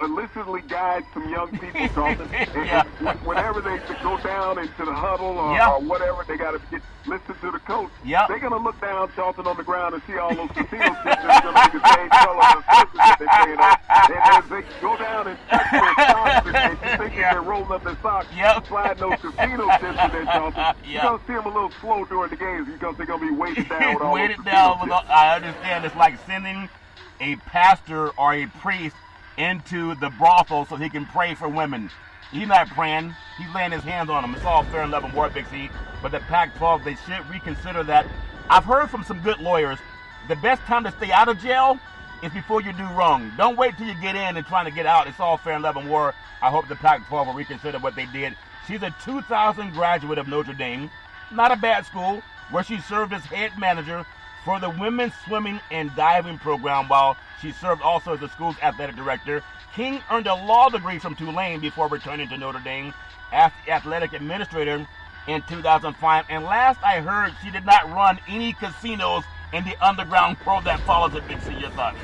illicitly guide some young people, Charlton. Yeah. And whenever they go down into the huddle or, Yeah. or whatever, they got to listen to the coach. Yep. They're going to look down, Charlton, on the ground and see all those casino chips that's going to be the same color as the surface that they're playing on. And as they go down and touch their socks and you think Yeah. they're rolling up their socks, Yep. sliding those casino chips in there, Charlton, you're Yeah. going to see them a little slow during the games because they're going to be weighted down with all Weighted those down casino with chips. I understand. It's like sending a pastor or a priest into the brothel so he can pray for women. He's not praying. He's laying his hands on them. It's all fair and level war, Big C. But the Pac-12, they should reconsider that. I've heard from some good lawyers, the best time to stay out of jail is before you do wrong. Don't wait till you get in and trying to get out. It's all fair and level war. I hope the Pac-12 will reconsider what they did. She's a 2000 graduate of Notre Dame. Not a bad school, where she served as head manager for the women's swimming and diving program while she served also as the school's athletic director. King earned a law degree from Tulane before returning to Notre Dame as athletic administrator in 2005. And last I heard, she did not run any casinos in the underground world that follows it. Big C, your thoughts?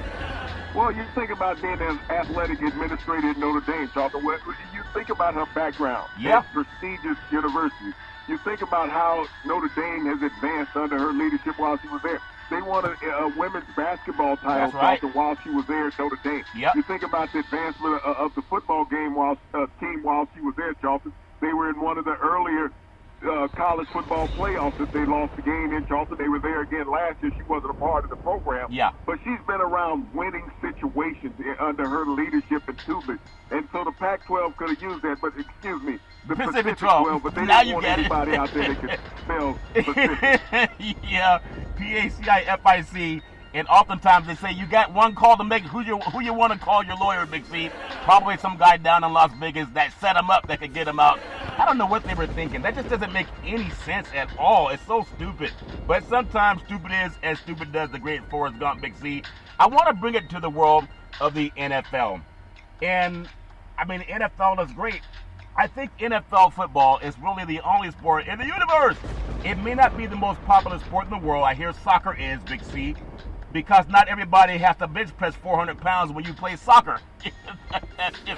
Well, you think about being an athletic administrator at Notre Dame, Charlton. You think about her background. Yeah. At prestigious university. You think about how Notre Dame has advanced under her leadership while she was there. They won a women's basketball title, That's right. Charlton, while she was there at Notre Dame. Yep. You think about the advancement of the football game team while she was there, Charlton. They were in one of the earlier college football playoffs that they lost the game in, Charlton. They were there again last year. She wasn't a part of the program. Yeah. But she's been around winning situations under her leadership in Tubman. And so the Pac-12 could have used that, but excuse me, the Pacific 12. but they Now didn't you want get it. anybody out there that could spell Pacific. Yeah, Pacific. And oftentimes they say you got one call to make. Who you want to call your lawyer, Big C? Probably some guy down in Las Vegas that set him up that could get him out. I don't know what they were thinking. That just doesn't make any sense at all. It's so stupid. But sometimes stupid is as stupid does, the great Forrest Gump, Big C. I want to bring it to the world of the NFL. And, I mean, the NFL is great. I think NFL football is really the only sport in the universe. It may not be the most popular sport in the world. I hear soccer is, Big C, because not everybody has to bench press 400 pounds when you play soccer. if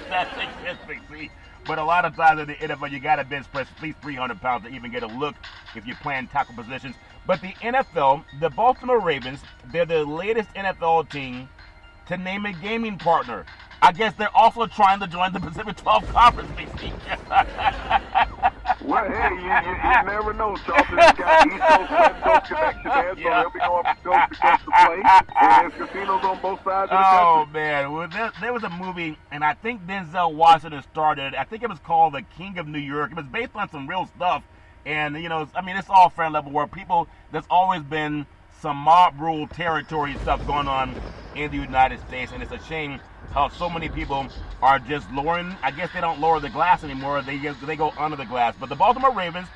that makes sense, Big C. But a lot of times in the NFL, you got to bench press at least 300 pounds to even get a look if you're playing tackle positions. But the NFL, the Baltimore Ravens, they're the latest NFL team to name a gaming partner. I guess they're also trying to join the Pacific 12 Conference, Big C. Well, hey, you never know, Charlton. It's got East Coast, West Coast connection there, so Yeah. they'll be going from coast to coast to play. And there's casinos on both sides of the Oh, country. man. Well, there was a movie, and I think Denzel Washington started. I think it was called The King of New York. It was based on some real stuff. And, it's all fair and level where there's always been some mob rule territory stuff going on in the United States. And it's a shame how so many people are just lowering. I guess they don't lower the glass anymore. They go under the glass. But the Baltimore Ravens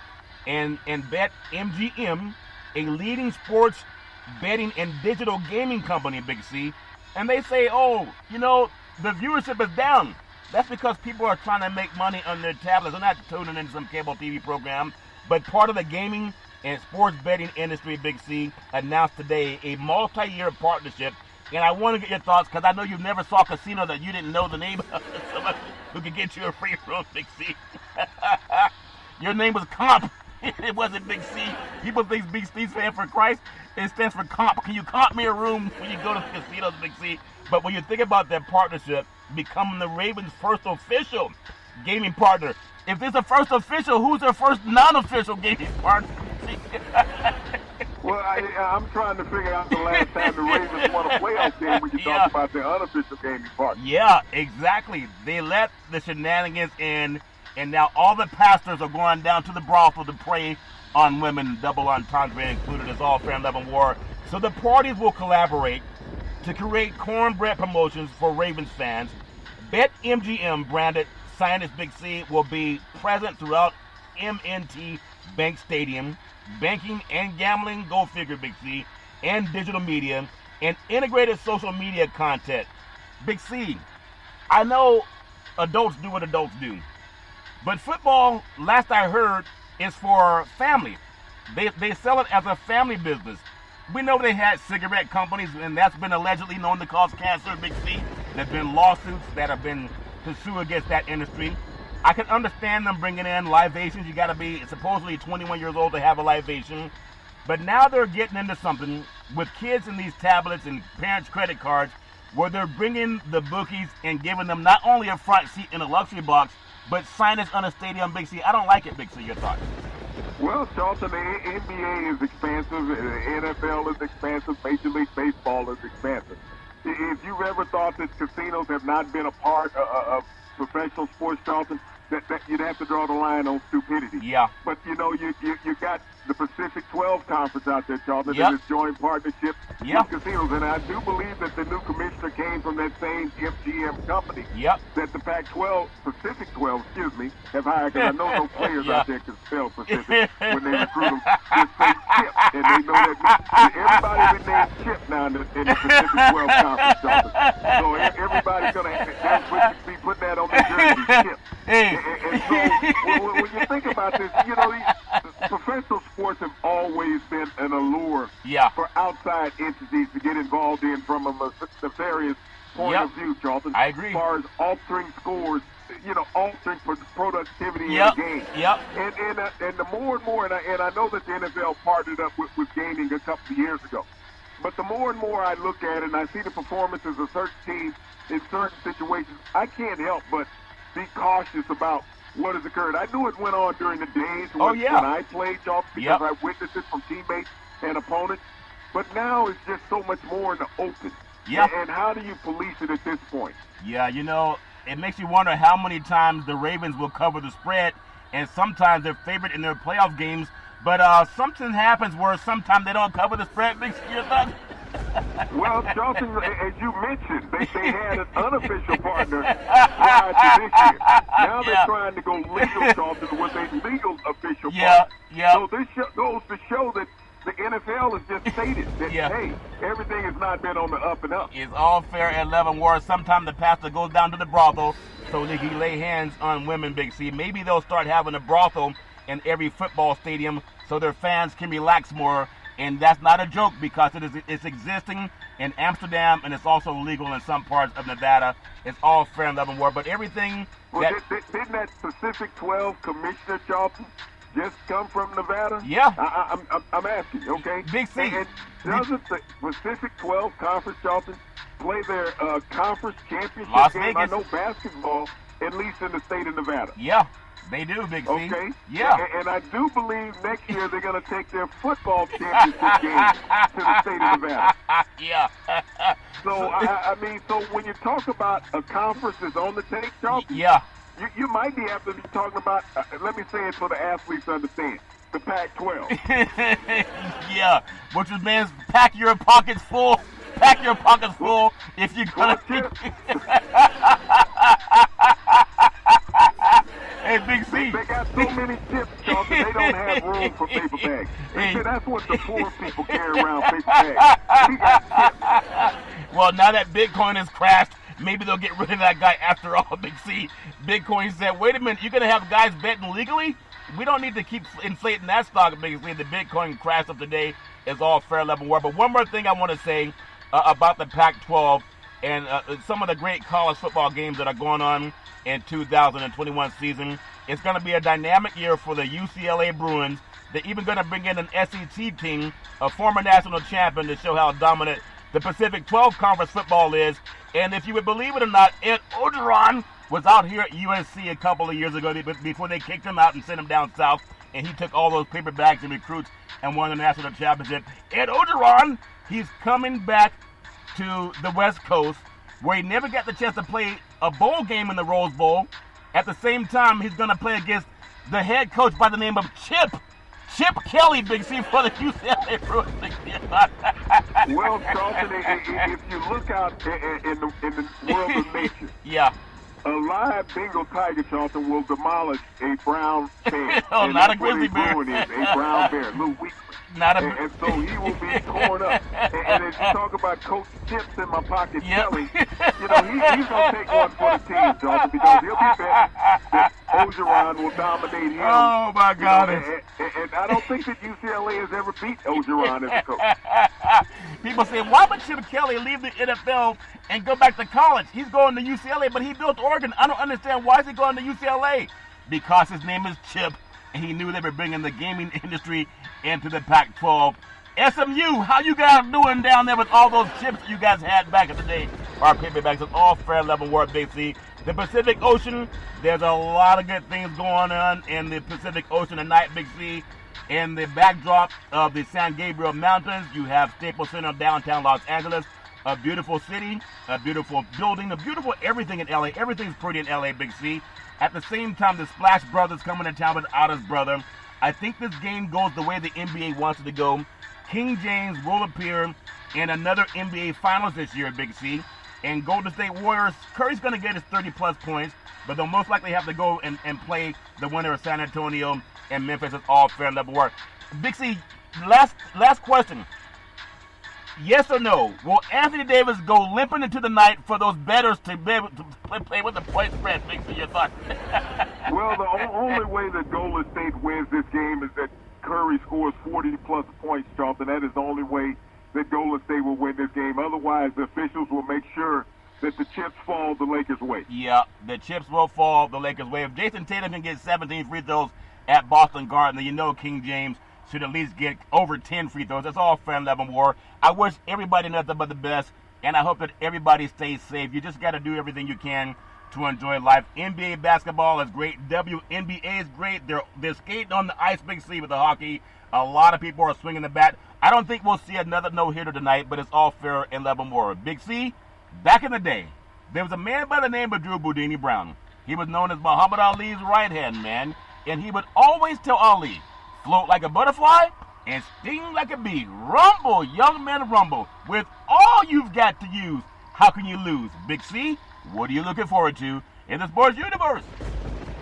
and BetMGM, a leading sports betting and digital gaming company, Big C, and they say, oh, the viewership is down. That's because people are trying to make money on their tablets. They're not tuning into some cable TV program. But part of the gaming and sports betting industry, Big C, announced today a multi-year partnership. And I want to get your thoughts because I know you never saw a casino that you didn't know the name of. Someone who could get you a free room, Big C. Your name was Comp. It wasn't Big C. People think Big C stands for Christ. It stands for Comp. Can you comp me a room when you go to the casinos, Big C? But when you think about that partnership, becoming the Ravens' first official gaming partner. If this is the first official, who's their first non-official gaming partner? Well, I'm trying to figure out the last time the Ravens won a playoff game when you talk about their unofficial gaming partner. Yeah, exactly. They let the shenanigans in, and now all the pastors are going down to the brothel to prey on women, double entendre included. It's all fair and love and war. So the parties will collaborate to create cornbread promotions for Ravens fans. BetMGM branded signage Big C will be present throughout M&T Bank Stadium, banking and gambling, go figure Big C, and digital media, and integrated social media content. Big C, I know adults do what adults do, but football, last I heard, is for family. They sell it as a family business. We know they had cigarette companies, and that's been allegedly known to cause cancer, Big C. There's been lawsuits that have been pursued against that industry. I can understand them bringing in libations. You got to be supposedly 21 years old to have a libation. But now they're getting into something with kids in these tablets and parents' credit cards where they're bringing the bookies and giving them not only a front seat in a luxury box, but signage on a stadium, Big C. I don't like it, Big C. Your thoughts? Well, Charlton, the NBA is expansive, the NFL is expansive, Major League Baseball is expansive. If you've ever thought that casinos have not been a part of professional sports, Charlton, that you'd have to draw the line on stupidity. Yeah. But, you got the Pacific 12 Conference out there, Charlton, Yep. that is joint partnership Yep. with casinos. And I do believe that the new commissioner came from that same MGM company Yep. that the Pac-12, Pacific 12, have hired, because I know no players Yeah. out there can spell Pacific when they recruit them. Just say Chip, and they know that everybody been named Chip now in the Pacific 12 Conference, Charlton. So everybody's going to be putting that on their jersey, Chip. Hey. And so when you think about this, these professional sports have always been an allure Yeah. for outside entities to get involved in from a nefarious point Yep. of view, Charlton. I agree. As far as altering scores, altering productivity Yep. in the game. Yep. And the more and more, and I know that the NFL partnered up with gaming a couple of years ago, but the more and more I look at it and I see the performances of certain teams in certain situations, I can't help but be cautious about what has occurred. I knew it went on during the days when I played, Charlton, because I witnessed it from teammates and opponents. But now it's just so much more in the open. Yeah. And how do you police it at this point? Yeah, it makes you wonder how many times the Ravens will cover the spread, and sometimes they're favored in their playoff games. But something happens where sometimes they don't cover the spread. Big C, your thoughts? Well, Charlton, as you mentioned, they had an unofficial partner prior to this year. Now they're trying to go legal, Charlton, with a legal official partner. Yeah. So this goes to show that the NFL has just stated that, hey, everything has not been on the up and up. It's all fair and love and war. Sometimes the pastor goes down to the brothel so they can lay hands on women, Big C. Maybe they'll start having a brothel in every football stadium so their fans can relax more. And that's not a joke because it's existing in Amsterdam and it's also legal in some parts of Nevada. It's all fair and love and war. But everything didn't that Pacific 12 commissioner, Charlton, just come from Nevada? Yeah. I'm asking, okay? Big C. And doesn't the Pacific 12 Conference, Charlton, play their conference championship Las game? Vegas. I know basketball, at least in the state of Nevada. Yeah. They do, Big C. Okay. Yeah. And I do believe next year they're going to take their football championship game to the state of Nevada. Yeah. So, so when you talk about a conference that's on the take, Charlton, you might be have to be talking about, let me say it so the athletes understand, the Pac-12. Yeah. Which means pack your pockets full pack your pockets full if you're gonna. Hey, Big C. They got so many chips, Charlton, they don't have room for paper bags. They said that's what the poor people carry around, paper bags. We got chips. Well, now that Bitcoin has crashed, maybe they'll get rid of that guy after all, Big C. Bitcoin said, wait a minute, you're going to have guys betting legally? We don't need to keep inflating that stock, Big C. The Bitcoin crash of today is all fair level war. But one more thing I want to say about the Pac-12 and some of the great college football games that are going on in 2021 season. It's going to be a dynamic year for the UCLA Bruins. They're even going to bring in an SEC team, a former national champion, to show how dominant the Pacific 12 Conference football is. And if you would believe it or not, Ed Orgeron was out here at USC a couple of years ago before they kicked him out and sent him down south, and he took all those paper bags and recruits and won the national championship. Ed Orgeron, he's coming back to the West Coast, where he never got the chance to play a bowl game in the Rose Bowl. At the same time, he's going to play against the head coach by the name of Chip Kelly, Big C, for the UCLA Bruins. Well, Charlton, if you look out in the world of nature, yeah, a live Bengal tiger, Charlton, will demolish a brown bear. Oh, and not a that's what grizzly bear. Is, a brown bear, a little weakling. And so he will be torn up. And as you talk about Coach Chips in my pocket, Kelly, you know, he's going to take one for the team, Charlton, because he'll be betting that Orgeron will dominate him. Oh, my God. And I don't think that UCLA has ever beat Orgeron as a coach. People say, why would Chip Kelly leave the NFL and go back to college? He's going to UCLA, but he built Oregon. I don't understand. Why is he going to UCLA? Because his name is Chip, and he knew they were bringing the gaming industry into the Pac-12. SMU, how you guys doing down there with all those chips you guys had back in the day? Our paperbacks, it's all fair level work, Big C. The Pacific Ocean, there's a lot of good things going on in the Pacific Ocean tonight, Big C. In the backdrop of the San Gabriel Mountains, you have Staples Center, downtown Los Angeles. A beautiful city, a beautiful building, a beautiful everything in LA. Everything's pretty in LA, Big C. At the same time, the Splash Brothers coming to town without his brother. I think this game goes the way the NBA wants it to go. King James will appear in another NBA Finals this year, Big C. And Golden State Warriors, Curry's going to get his 30-plus points, but they'll most likely have to go and play the winner of San Antonio and Memphis. It's all fair level work. Big C, last question. Yes or no? Will Anthony Davis go limping into the night for those bettors to be able to play with the point spread? Big C, your thoughts? Well, the only way that Golden State wins this game is that Curry scores 40-plus points, Charlton. That is the only way that Golden State will win this game. Otherwise, the officials will make sure that the chips fall the Lakers' way. Yeah, the chips will fall the Lakers' way. If Jason Tatum can get 17 free throws at Boston Garden, then you know King James should at least get over 10 free throws. That's all fair level war. I wish everybody nothing but the best, and I hope that everybody stays safe. You just got to do everything you can to enjoy life. NBA basketball is great. WNBA is great. They're skating on the ice, Big C, with the hockey. A lot of people are swinging the bat. I don't think we'll see another no-hitter tonight, but it's all fair and level war. Big C, back in the day, there was a man by the name of Drew Boudini Brown. He was known as Muhammad Ali's right-hand man, and he would always tell Ali, float like a butterfly and sting like a bee. Rumble, young man, rumble. With all you've got to use, how can you lose? Big C, what are you looking forward to in the sports universe?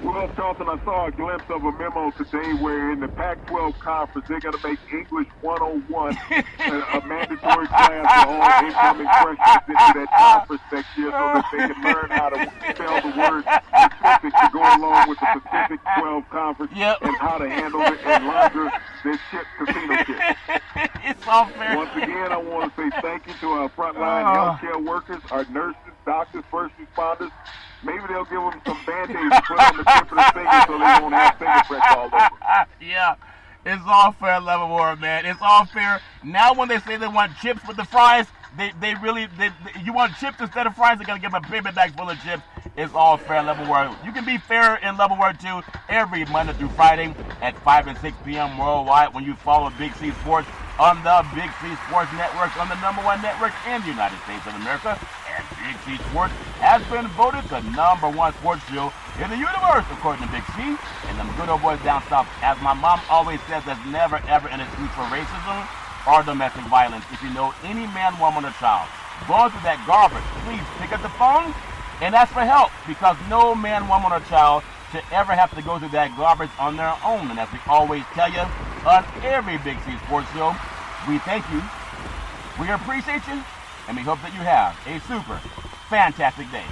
Well, Charlton, I saw a glimpse of a memo today where in the Pac-12 conference, they're going to make English 101 a mandatory class for all incoming freshmen into that conference next year so that they can learn how to spell the word Pacific to go along with the Pacific 12 conference and how to handle it and launder their casino chips. It's all fair. Once again, I want to say thank you to our frontline healthcare workers, our nurses, doctors, first responders. Maybe they'll give them some Band-Aids to put on the tip of the finger so they won't have fingerprints all over. Yeah, it's all fair level war, man. It's all fair. Now when they say they want chips with the fries, you want chips instead of fries, they're going to give them a paper bag full of chips. It's all fair level war. You can be fair in level war too every Monday through Friday at 5 and 6 p.m. worldwide when you follow Big C Sports on the Big C Sports Network, on the #1 network in the United States of America. And Big C Sports has been voted the #1 sports show in the universe, according to Big C. And them good old boys down south, as my mom always says, there's never ever an excuse for racism. or domestic violence. If you know any man, woman, or child going through that garbage, please pick up the phone and ask for help, because no man, woman, or child should ever have to go through that garbage on their own. And as we always tell you on every Big C Sports Show, we thank you, we appreciate you, and we hope that you have a super fantastic day.